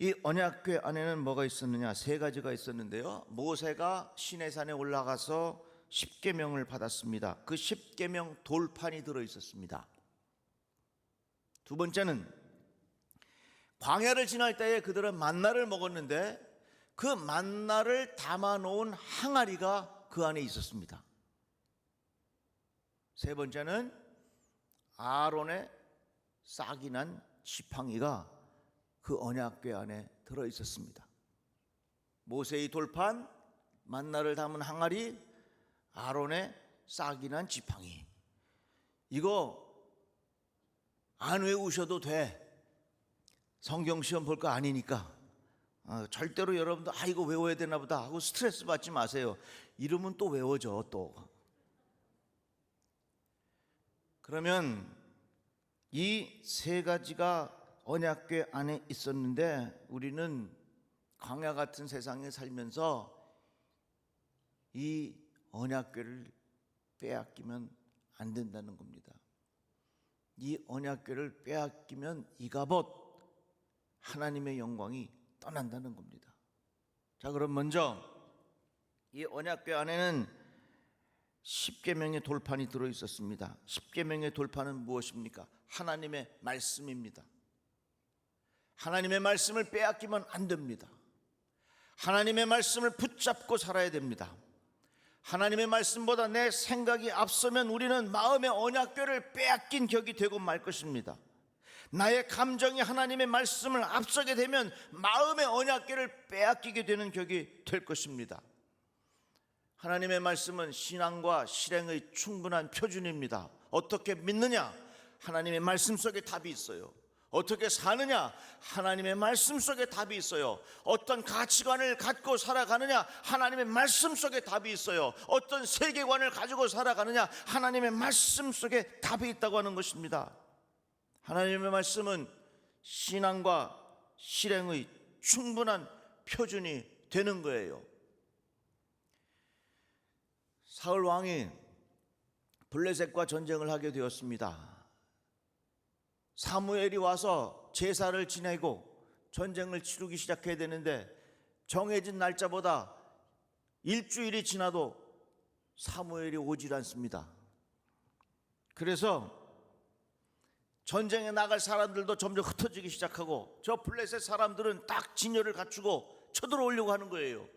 이 언약궤 안에는 뭐가 있었느냐? 3가지가 있었는데요. 모세가 시내산에 올라가서 10계명을 받았습니다. 그 10계명 돌판이 들어 있었습니다. 두 번째는 광야를 지날 때에 그들은 만나를 먹었는데 그 만나를 담아놓은 항아리가 그 안에 있었습니다. 세 번째는 아론의 싹이 난 지팡이가 그 언약궤 안에 들어 있었습니다. 모세의 돌판, 만나를 담은 항아리, 아론의 싹이 난 지팡이. 이거 안 외우셔도 돼. 성경 시험 볼 거 아니니까. 절대로 여러분도 이거 외워야 되나 보다 하고 스트레스 받지 마세요. 이러면 또 외워져 또. 그러면 이 세 가지가 언약궤 안에 있었는데 우리는 광야 같은 세상에 살면서 이 언약궤를 빼앗기면 안 된다는 겁니다. 이 언약궤를 빼앗기면 이가봇 하나님의 영광이 떠난다는 겁니다. 자, 그럼 먼저 이 언약궤 안에는 10계명의 돌판이 들어 있었습니다. 10계명의 돌판은 무엇입니까? 하나님의 말씀입니다. 하나님의 말씀을 빼앗기면 안 됩니다. 하나님의 말씀을 붙잡고 살아야 됩니다. 하나님의 말씀보다 내 생각이 앞서면 우리는 마음의 언약궤를 빼앗긴 격이 되고 말 것입니다. 나의 감정이 하나님의 말씀을 앞서게 되면 마음의 언약궤를 빼앗기게 되는 격이 될 것입니다. 하나님의 말씀은 신앙과 실행의 충분한 표준입니다. 어떻게 믿느냐? 하나님의 말씀 속에 답이 있어요. 어떻게 사느냐? 하나님의 말씀 속에 답이 있어요. 어떤 가치관을 갖고 살아가느냐? 하나님의 말씀 속에 답이 있어요. 어떤 세계관을 가지고 살아가느냐? 하나님의 말씀 속에 답이 있다고 하는 것입니다. 하나님의 말씀은 신앙과 실행의 충분한 표준이 되는 거예요. 사울 왕이 블레셋과 전쟁을 하게 되었습니다. 사무엘이 와서 제사를 지내고 전쟁을 치르기 시작해야 되는데 정해진 날짜보다 일주일이 지나도 사무엘이 오질 않습니다. 그래서 전쟁에 나갈 사람들도 점점 흩어지기 시작하고 저 블레셋 사람들은 딱 진열을 갖추고 쳐들어오려고 하는 거예요.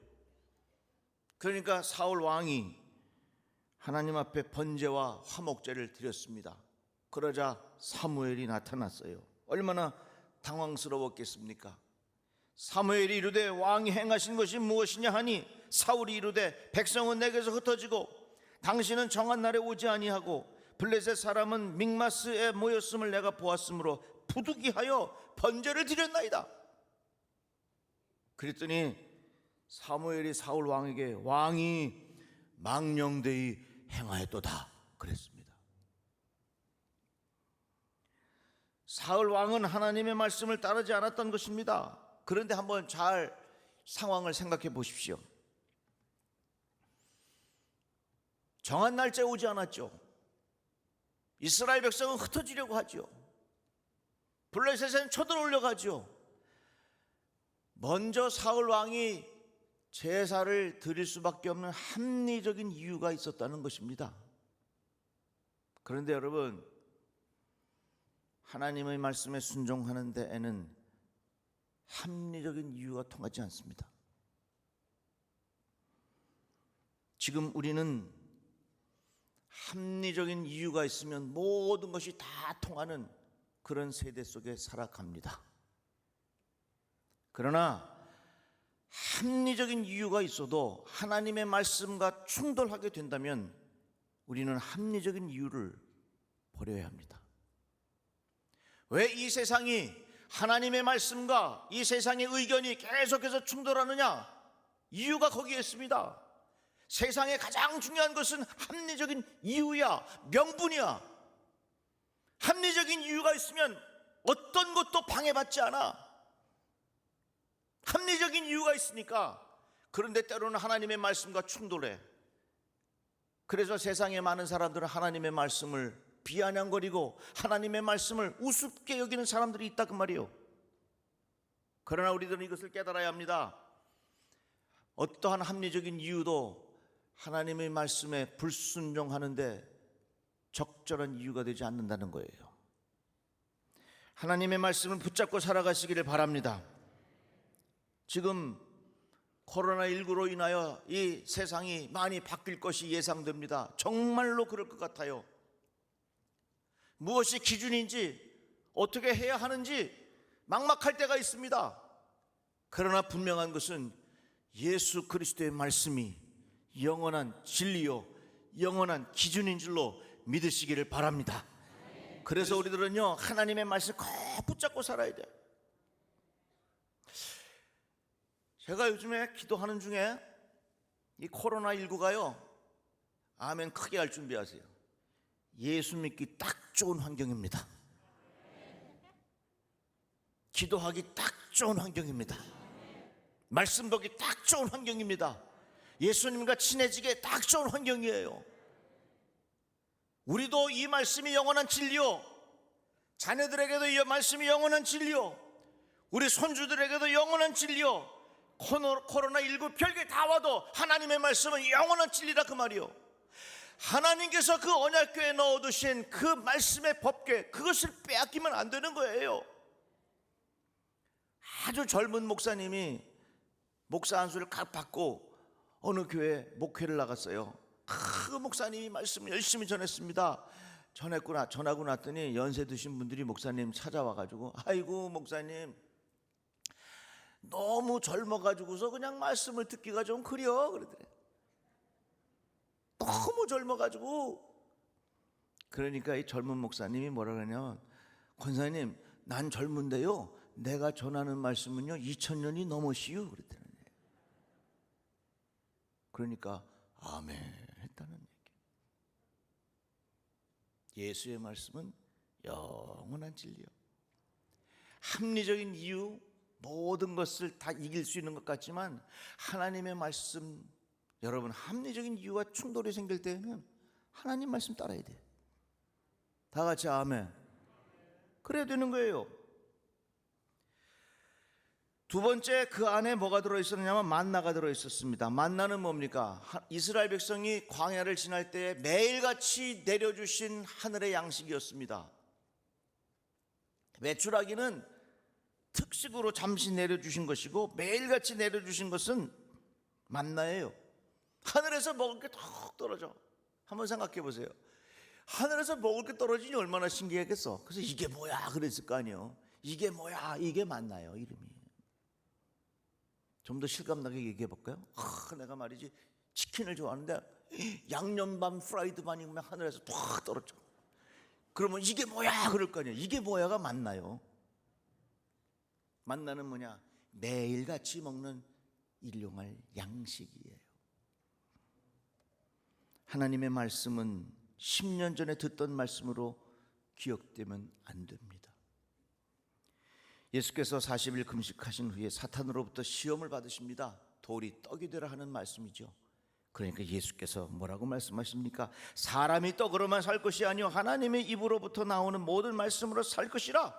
그러니까 사울 왕이 하나님 앞에 번제와 화목제를 드렸습니다. 그러자 사무엘이 나타났어요. 얼마나 당황스러웠겠습니까? 사무엘이 이르되 왕이 행하신 것이 무엇이냐 하니 사울이 이르되 백성은 내게서 흩어지고 당신은 정한 날에 오지 아니하고 블레셋 사람은 믹마스에 모였음을 내가 보았으므로 부득이하여 번제를 드렸나이다. 그랬더니 사무엘이 사울 왕에게 왕이 망령되이 행하였도다 그랬습니다. 사울 왕은 하나님의 말씀을 따르지 않았던 것입니다. 그런데 한번 잘 상황을 생각해 보십시오. 정한 날짜에 오지 않았죠. 이스라엘 백성은 흩어지려고 하죠. 블레셋은 쳐들어오려고 하죠. 먼저 사울 왕이 제사를 드릴 수밖에 없는 합리적인 이유가 있었다는 것입니다. 그런데 여러분, 하나님의 말씀에 순종하는 데에는 합리적인 이유가 통하지 않습니다. 지금 우리는 합리적인 이유가 있으면 모든 것이 다 통하는 그런 세대 속에 살아갑니다. 그러나 합리적인 이유가 있어도 하나님의 말씀과 충돌하게 된다면 우리는 합리적인 이유를 버려야 합니다. 왜 이 세상이 하나님의 말씀과 이 세상의 의견이 계속해서 충돌하느냐? 이유가 거기에 있습니다. 세상에 가장 중요한 것은 합리적인 이유야, 명분이야. 합리적인 이유가 있으면 어떤 것도 방해받지 않아. 합리적인 이유가 있으니까. 그런데 때로는 하나님의 말씀과 충돌해. 그래서 세상에 많은 사람들은 하나님의 말씀을 비아냥거리고 하나님의 말씀을 우습게 여기는 사람들이 있다 그 말이에요. 그러나 우리들은 이것을 깨달아야 합니다. 어떠한 합리적인 이유도 하나님의 말씀에 불순종하는데 적절한 이유가 되지 않는다는 거예요. 하나님의 말씀을 붙잡고 살아가시기를 바랍니다. 지금 코로나19로 인하여 이 세상이 많이 바뀔 것이 예상됩니다. 정말로 그럴 것 같아요. 무엇이 기준인지 어떻게 해야 하는지 막막할 때가 있습니다. 그러나 분명한 것은 예수 그리스도의 말씀이 영원한 진리요 영원한 기준인 줄로 믿으시기를 바랍니다. 그래서 우리들은요 하나님의 말씀을 꼭 붙잡고 살아야 돼요. 제가 요즘에 기도하는 중에 이 코로나19가요, 아멘 크게 할 준비하세요. 예수 믿기 딱 좋은 환경입니다. 기도하기 딱 좋은 환경입니다. 말씀 보기 딱 좋은 환경입니다. 예수님과 친해지기에 딱 좋은 환경이에요. 우리도 이 말씀이 영원한 진리요, 자녀들에게도 이 말씀이 영원한 진리요, 우리 손주들에게도 영원한 진리요, 코로나19 별게 다 와도 하나님의 말씀은 영원한 진리라 그 말이요. 하나님께서 그 언약궤에 넣어두신 그 말씀의 법궤, 그것을 빼앗기면 안 되는 거예요. 아주 젊은 목사님이 목사 안수를 각 받고 어느 교회 목회를 나갔어요. 그 목사님이 말씀을 열심히 전했습니다. 전하고 났더니 연세 드신 분들이 목사님 찾아와가지고, 아이고 목사님 너무 젊어가지고서 그냥 말씀을 듣기가 좀 그려 그러더래. 너무 젊어가지고. 그러니까 이 젊은 목사님이 뭐라 그러냐면, 권사님 난 젊은데요 내가 전하는 말씀은요 2000년이 넘으시오 그랬더니, 그러니까 아멘 했다는 얘기. 예수의 말씀은 영원한 진리요. 합리적인 이유, 모든 것을 다 이길 수 있는 것 같지만 하나님의 말씀, 여러분 합리적인 이유와 충돌이 생길 때에는 하나님 말씀 따라야 돼. 다 같이 아멘. 그래야 되는 거예요. 두 번째, 그 안에 뭐가 들어있었냐면 만나가 들어있었습니다. 만나는 뭡니까? 이스라엘 백성이 광야를 지날 때 매일같이 내려주신 하늘의 양식이었습니다. 메추라기는 특식으로 잠시 내려주신 것이고, 매일같이 내려주신 것은 만나예요. 하늘에서 먹을 게 턱 떨어져. 한번 생각해 보세요. 하늘에서 먹을 게 떨어지니 얼마나 신기하겠어. 그래서 이게 뭐야 그랬을 거 아니에요. 이게 뭐야, 이게 만나요 이름이. 좀 더 실감나게 얘기해 볼까요? 내가 말이지 치킨을 좋아하는데 양념반 프라이드 반이 하늘에서 탁 떨어져. 그러면 이게 뭐야 그럴 거 아니에요. 이게 뭐야가 만나요. 만나는 뭐냐? 매일같이 먹는 일용할 양식이에요. 하나님의 말씀은 10년 전에 듣던 말씀으로 기억되면 안 됩니다. 예수께서 40일 금식하신 후에 사탄으로부터 시험을 받으십니다. 돌이 떡이 되라 하는 말씀이죠. 그러니까 예수께서 뭐라고 말씀하십니까? 사람이 떡으로만 살 것이 아니요 하나님의 입으로부터 나오는 모든 말씀으로 살 것이라.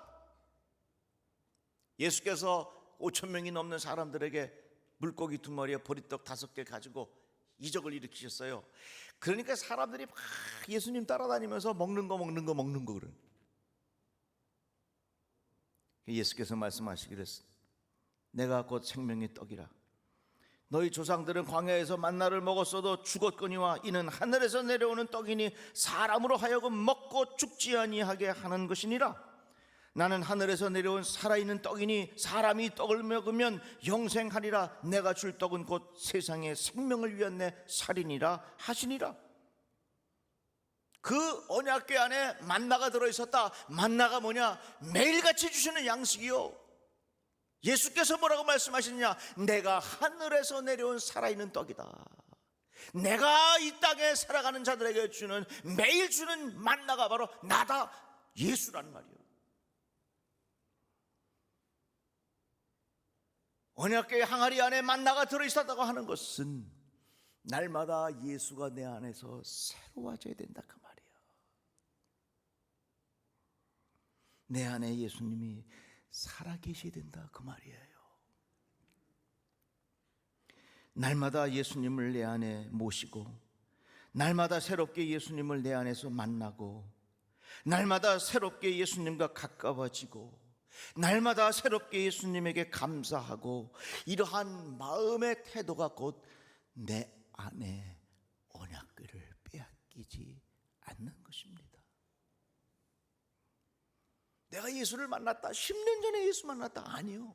예수께서 5,000명이 넘는 사람들에게 물고기 2마리에 보리떡 5개 가지고 이적을 일으키셨어요. 그러니까 사람들이 막 예수님 따라다니면서 먹는 거 그래. 예수께서 말씀하시기를, 내가 곧 생명의 떡이라. 너희 조상들은 광야에서 만나를 먹었어도 죽었거니와 이는 하늘에서 내려오는 떡이니 사람으로 하여금 먹고 죽지 아니하게 하는 것이니라. 나는 하늘에서 내려온 살아있는 떡이니 사람이 떡을 먹으면 영생하리라. 내가 줄 떡은 곧 세상의 생명을 위한 내 살이니라 하시니라. 그 언약궤 안에 만나가 들어있었다. 만나가 뭐냐? 매일같이 주시는 양식이요. 예수께서 뭐라고 말씀하시느냐? 내가 하늘에서 내려온 살아있는 떡이다. 내가 이 땅에 살아가는 자들에게 주는, 매일 주는 만나가 바로 나다, 예수라는 말이에요. 언약궤 항아리 안에 만나가 들어있었다고 하는 것은 날마다 예수가 내 안에서 새로워져야 된다 그 말이에요. 내 안에 예수님이 살아계셔야 된다 그 말이에요. 날마다 예수님을 내 안에 모시고, 날마다 새롭게 예수님을 내 안에서 만나고, 날마다 새롭게 예수님과 가까워지고 날마다 새롭게 예수님에게 감사하고 이러한 마음의 태도가 곧 내 안에 언약궤를 빼앗기지 않는 것입니다. 내가 예수를 만났다, 10년 전에 예수 만났다, 아니요.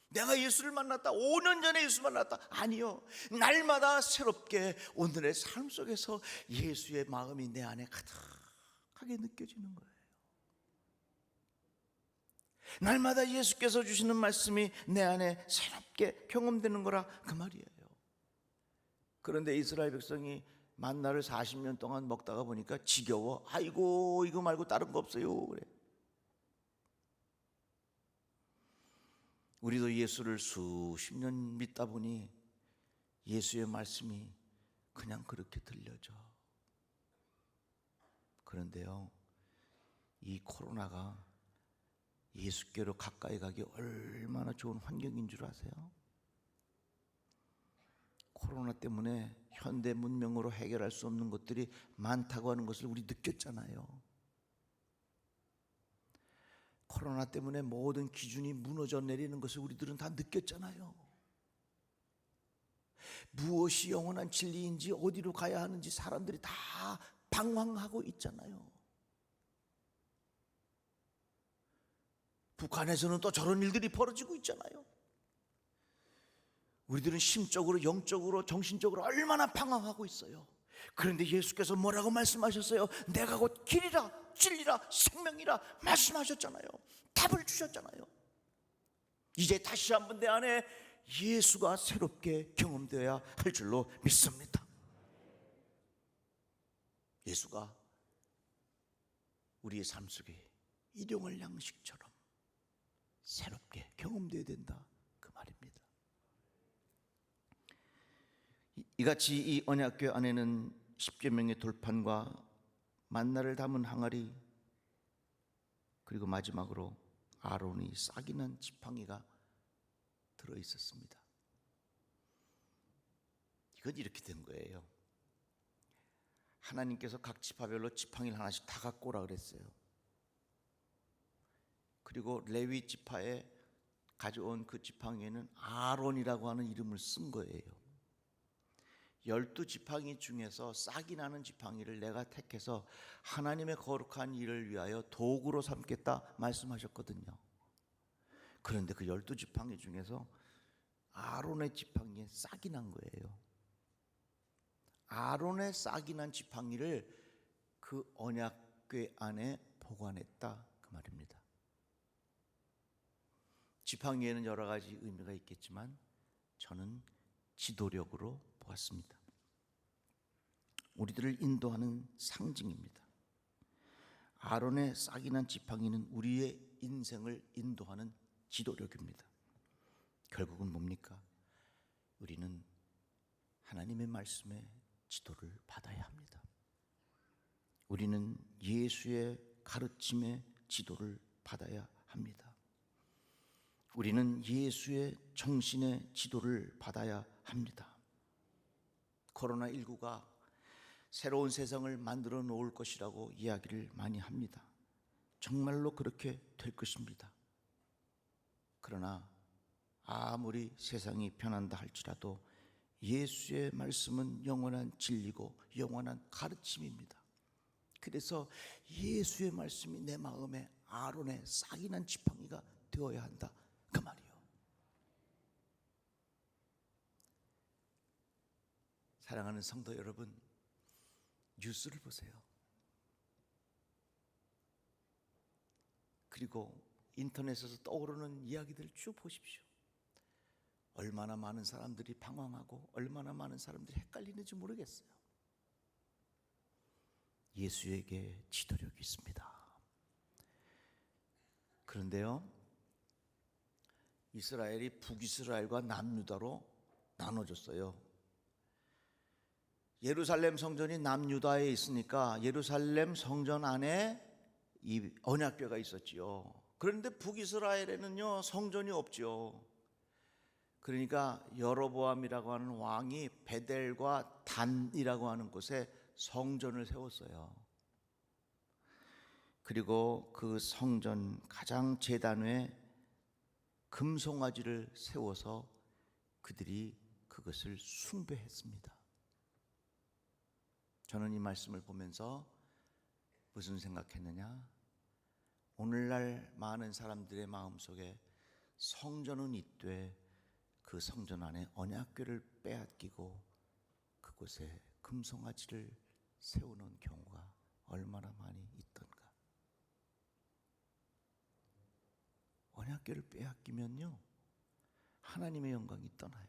내가 예수를 만났다, 5년 전에 예수 만났다, 아니요. 날마다 새롭게 오늘의 삶 속에서 예수의 마음이 내 안에 가득하게 느껴지는 거예요. 날마다 예수께서 주시는 말씀이 내 안에 새롭게 경험되는 거라 그 말이에요. 그런데 이스라엘 백성이 만나를 40년 동안 먹다가 보니까 지겨워. 아이고 이거 말고 다른 거 없어요 그래. 우리도 예수를 수십 년 믿다 보니 예수의 말씀이 그냥 그렇게 들려져. 그런데요, 이 코로나가 예수께로 가까이 가기 얼마나 좋은 환경인 줄 아세요? 코로나 때문에 현대 문명으로 해결할 수 없는 것들이 많다고 하는 것을 우리 느꼈잖아요. 코로나 때문에 모든 기준이 무너져 내리는 것을 우리들은 다 느꼈잖아요. 무엇이 영원한 진리인지 어디로 가야 하는지 사람들이 다 방황하고 있잖아요. 북한에서는 또 저런 일들이 벌어지고 있잖아요. 우리들은 심적으로, 영적으로, 정신적으로 얼마나 방황하고 있어요. 그런데 예수께서 뭐라고 말씀하셨어요? 내가 곧 길이라 진리라 생명이라 말씀하셨잖아요. 답을 주셨잖아요. 이제 다시 한번 내 안에 예수가 새롭게 경험되어야 할 줄로 믿습니다. 예수가 우리의 삶 속에 일용할 양식처럼 새롭게 경험되어야 된다 그 말입니다. 이같이 이 언약궤 안에는 십계명의 돌판과 만나를 담은 항아리, 그리고 마지막으로 아론이 싹이 난 지팡이가 들어있었습니다. 이건 이렇게 된 거예요. 하나님께서 각 지파별로 지팡이를 하나씩 다 갖고 오라 그랬어요. 그리고 레위 지파에 가져온 그 지팡이에는 아론이라고 하는 이름을 쓴 거예요. 12지팡이 중에서 싹이 나는 지팡이를 내가 택해서 하나님의 거룩한 일을 위하여 도구로 삼겠다 말씀하셨거든요. 그런데 그 12지팡이 중에서 아론의 지팡이에 싹이 난 거예요. 아론의 싹이 난 지팡이를 그 언약궤 안에 보관했다 그 말입니다. 지팡이에는 여러 가지 의미가 있겠지만 저는 지도력으로 보았습니다. 우리들을 인도하는 상징입니다. 아론의 싹이 난 지팡이는 우리의 인생을 인도하는 지도력입니다. 결국은 뭡니까? 우리는 하나님의 말씀에 지도를 받아야 합니다. 우리는 예수의 가르침에 지도를 받아야 합니다. 우리는 예수의 정신의 지도를 받아야 합니다. 코로나19가 새로운 세상을 만들어 놓을 것이라고 이야기를 많이 합니다. 정말로 그렇게 될 것입니다. 그러나 아무리 세상이 변한다 할지라도 예수의 말씀은 영원한 진리고 영원한 가르침입니다. 그래서 예수의 말씀이 내 마음에 아론의 싹이 난 지팡이가 되어야 한다 그 말이에요. 사랑하는 성도 여러분, 뉴스를 보세요. 그리고 인터넷에서 떠오르는 이야기들을 쭉 보십시오. 얼마나 많은 사람들이 방황하고 얼마나 많은 사람들이 헷갈리는지 모르겠어요. 예수에게 지도력이 있습니다. 그런데요, 이스라엘이 북이스라엘과 남유다로 나눠졌어요. 예루살렘 성전이 남유다에 있으니까 예루살렘 성전 안에 이 언약궤가 있었지요. 그런데 북이스라엘에는요 성전이 없죠. 그러니까 여로보암이라고 하는 왕이 베델과 단이라고 하는 곳에 성전을 세웠어요. 그리고 그 성전 가장 제단에 금송아지를 세워서 그들이 그것을 숭배했습니다. 저는 이 말씀을 보면서 무슨 생각했느냐? 오늘날 많은 사람들의 마음속에 성전은 있되 그 성전 안에 언약궤를 빼앗기고 그곳에 금송아지를 세우는 경우가 얼마나 많이 있던가. 언약궤를 빼앗기면요, 하나님의 영광이 떠나요.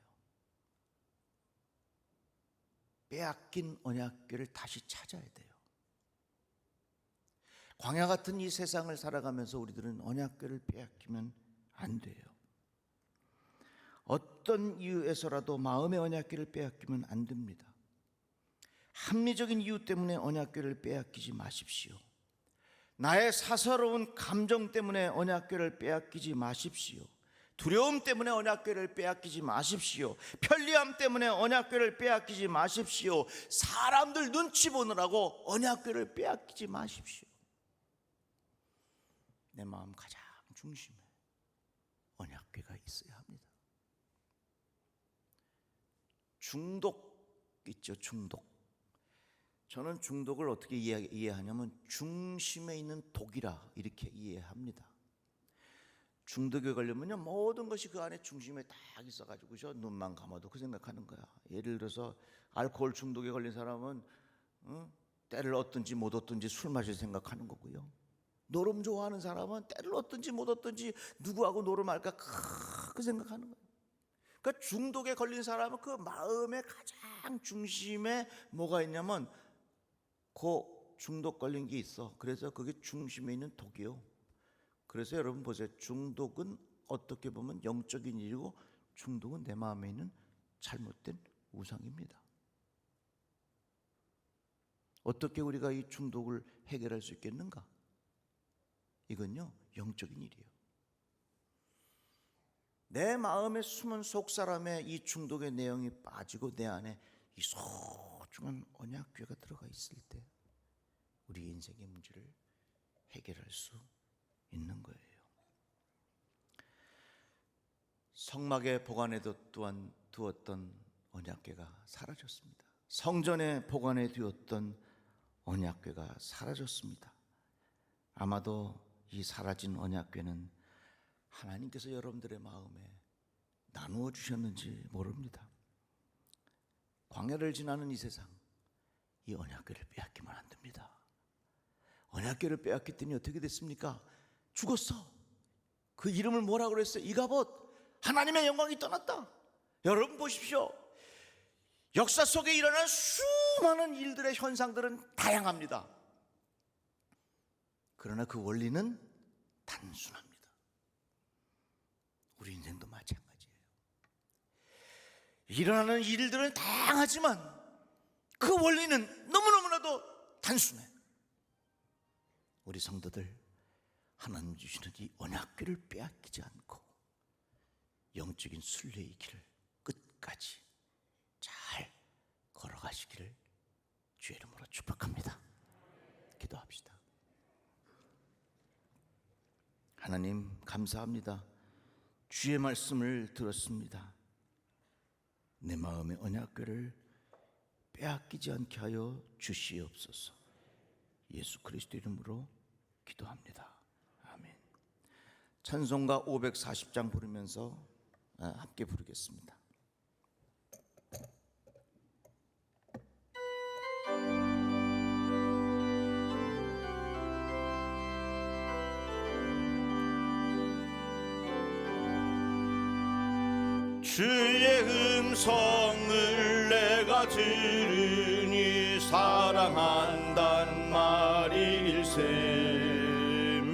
빼앗긴 언약궤를 다시 찾아야 돼요. 광야 같은 이 세상을 살아가면서 우리들은 언약궤를 빼앗기면 안 돼요. 어떤 이유에서라도 마음의 언약궤를 빼앗기면 안 됩니다. 합리적인 이유 때문에 언약궤를 빼앗기지 마십시오. 나의 사사로운 감정 때문에 언약궤를 빼앗기지 마십시오. 두려움 때문에 언약궤를 빼앗기지 마십시오. 편리함 때문에 언약궤를 빼앗기지 마십시오. 사람들 눈치 보느라고 언약궤를 빼앗기지 마십시오. 내 마음 가장 중심에 언약궤가 있어야 합니다. 중독 있죠, 중독. 저는 중독을 어떻게 이해하냐면 중심에 있는 독이라 이렇게 이해합니다. 중독에 걸리면요, 모든 것이 그 안에 중심에 딱 있어가지고서 눈만 감아도 그 생각하는 거야. 예를 들어서 알코올 중독에 걸린 사람은 때를 얻든지 못 얻든지 술 마실 생각하는 거고요. 노름 좋아하는 사람은 때를 얻든지 못 얻든지 누구하고 노름할까 그 생각하는 거예요. 그러니까 중독에 걸린 사람은 그 마음의 가장 중심에 뭐가 있냐면 그 중독 걸린 게 있어. 그래서 그게 중심에 있는 독이요. 그래서 여러분 보세요. 중독은 어떻게 보면 영적인 일이고 중독은 내 마음에 있는 잘못된 우상입니다. 어떻게 우리가 이 중독을 해결할 수 있겠는가? 이건요, 영적인 일이에요. 내 마음에 숨은 속사람의 이 중독의 내용이 빠지고 내 안에 이 소중한 언약궤가 들어가 있을 때 우리 인생의 문제를 해결할 수 있는 거예요. 성막에 보관해 두었던 언약궤가 사라졌습니다. 성전에 보관해 두었던 언약궤가 사라졌습니다. 아마도 이 사라진 언약궤는 하나님께서 여러분들의 마음에 나누어 주셨는지 모릅니다. 광야를 지나는 이 세상, 이 언약궤를 빼앗기면 안 됩니다. 언약궤를 빼앗겼더니 어떻게 됐습니까? 죽었어. 그 이름을 뭐라고 그랬어요? 이가봇. 하나님의 영광이 떠났다. 여러분 보십시오. 역사 속에 일어난 수많은 일들의 현상들은 다양합니다. 그러나 그 원리는 단순합니다. 우리 인생도 마찬가지예요. 일어나는 일들은 다양하지만 그 원리는 너무너무나도 단순해. 우리 성도들, 하나님 주시는 이 언약궤를 빼앗기지 않고 영적인 순례의 길을 끝까지 잘 걸어가시기를 주의 이름으로 축복합니다. 기도합시다. 하나님 감사합니다. 주의 말씀을 들었습니다. 내 마음의 언약궤를 빼앗기지 않게 하여 주시옵소서. 예수 그리스도 이름으로 기도합니다. 아멘. 찬송가 540장 부르면서 함께 부르겠습니다.
주의 음성을 내가 들으니 사랑한단 말일세.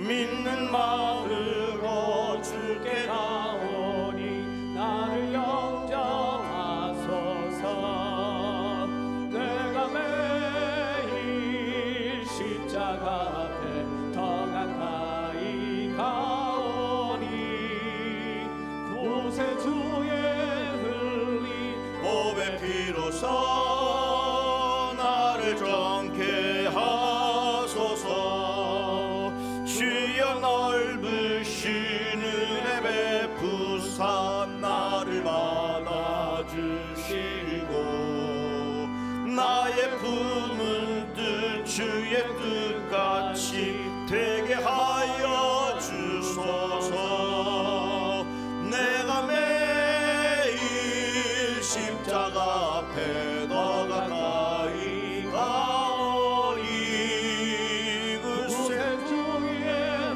믿는 마음으로 주께
나오니 나를 영접하소서. 내가 매일 십자가 앞에 더 가까이 가오니 구세 주의
보배 피로써 나를 정케 하소서. 품은 뜻 주의 뜻같이 되게 하여 주소서. 내가 매일 십자가 앞에 더 가까이 가오니 그
구세 주에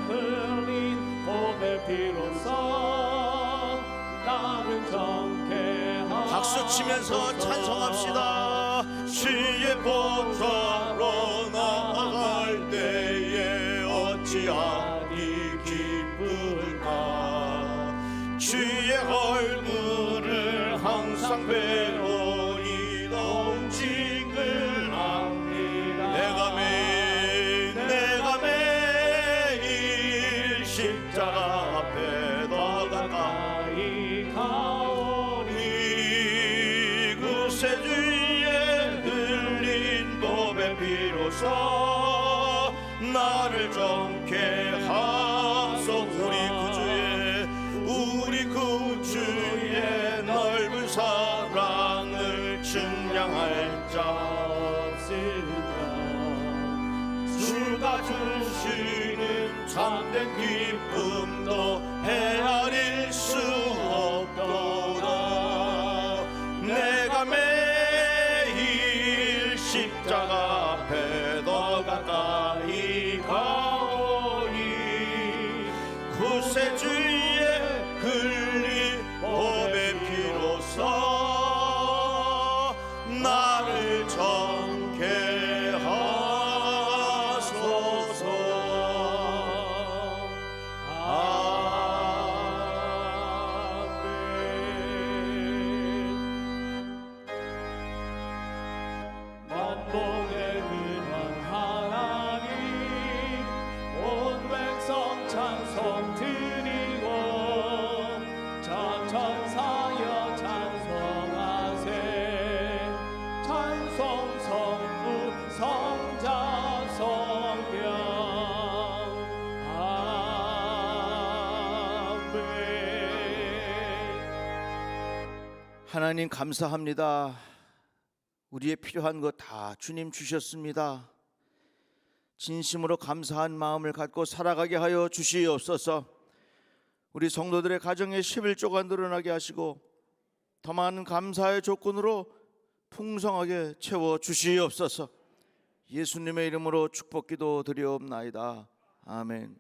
흘린 보배 피로써 나를 정케 하소서.
박수 치면서 찬송합시다. 주의 보좌로 나아갈 때에 어찌하니 기쁠까. 주의 얼굴을 항상 배우니 동직을 합니다. 내가 매일 십자가 앞에 더 가까이 가오니 구세주의 흘린 보배 피로써 나를 정케 하소. 우리 구주의 넓은 사랑을 증량할 자 없을까. 주가 주시는 참된 기쁨도 헤아릴 수 없도다. 내가 매일 십자가 앞에 더 가까이 가오니 구세주의 흘린 보배 피로써 나를 정케 하소서.
만복의 근원 하나님 온 백성 찬송 드리고 천천사여 찬송하세. 찬송 성부 성자 성령 아멘.
하나님 감사합니다. 우리의 필요한 것 다 주님 주셨습니다. 진심으로 감사한 마음을 갖고 살아가게 하여 주시옵소서. 우리 성도들의 가정에 11조가 늘어나게 하시고 더 많은 감사의 조건으로 풍성하게 채워 주시옵소서. 예수님의 이름으로 축복기도 드리옵나이다. 아멘.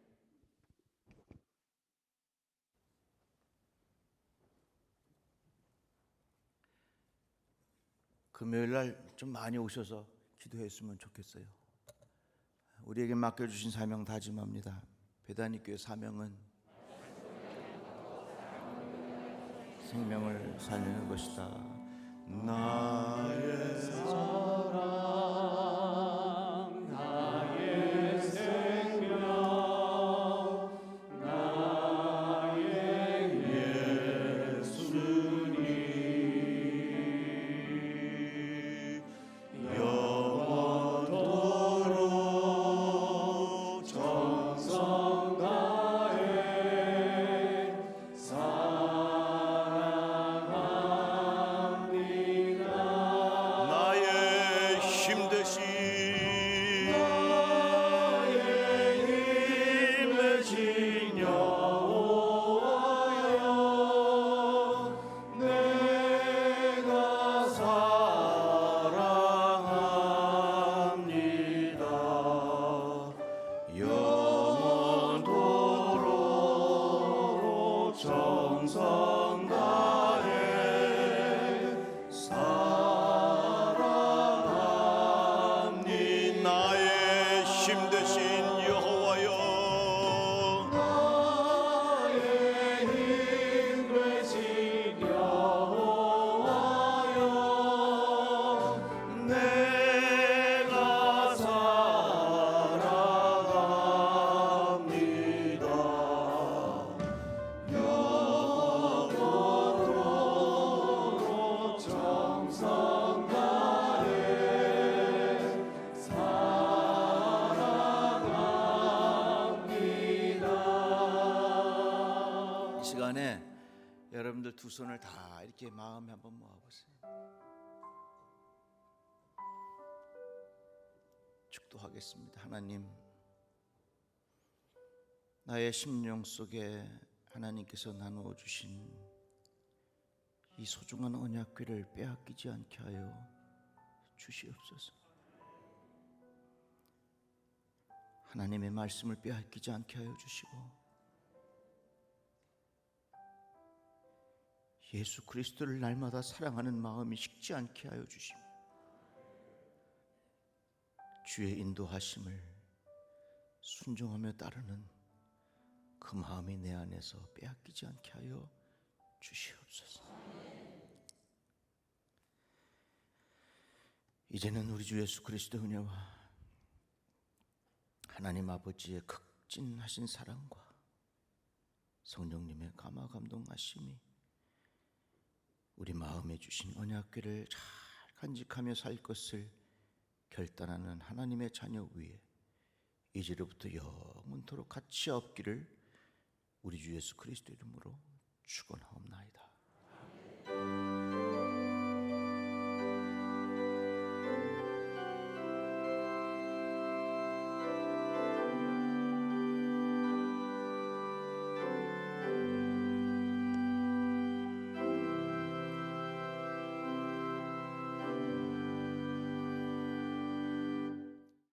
금요일 날 좀 많이 오셔서 기도했으면 좋겠어요. 우리에게 맡겨주신 사명 다짐합니다. 배단위교회 사명은 생명을 살리는 것이다. 나의
사랑 나의 생명 나의 예수님 영원토록 정성 다해 사랑합니다.
나의 힘 대신
여호와여 내가 사랑합니다. 영원토록 정성 다해 사랑합니다.
나의 힘 대신 여호와여
나의 힘 되신 여호와여 내가 사랑합니다. 영원토록 정성 다해 사랑합니다.
이 시간에 여러분들 두 손을 다 이렇게 마음에 한번 모아보세요. 축도하겠습니다. 하나님, 나의 심령 속에 하나님께서 나누어 주신 이 소중한 언약궤를 빼앗기지 않게 하여 주시옵소서. 하나님의 말씀을 빼앗기지 않게 하여 주시고 예수 그리스도를 날마다 사랑하는 마음이 식지 않게 하여 주시고 주의 인도하심을 순종하며 따르는 그 마음이 내 안에서 빼앗기지 않게 하여 주시옵소서. 이제는 우리 주 예수 그리스도의 은혜와 하나님 아버지의 극진하신 사랑과 성령님의 감화 감동하심이 우리 마음에 주신 언약궤를 잘 간직하며 살 것을 결단하는 하나님의 자녀 위에 이제로부터 영원토록 같이 없기를 우리 주 예수 그리스도 이름으로 축원하옵나이다.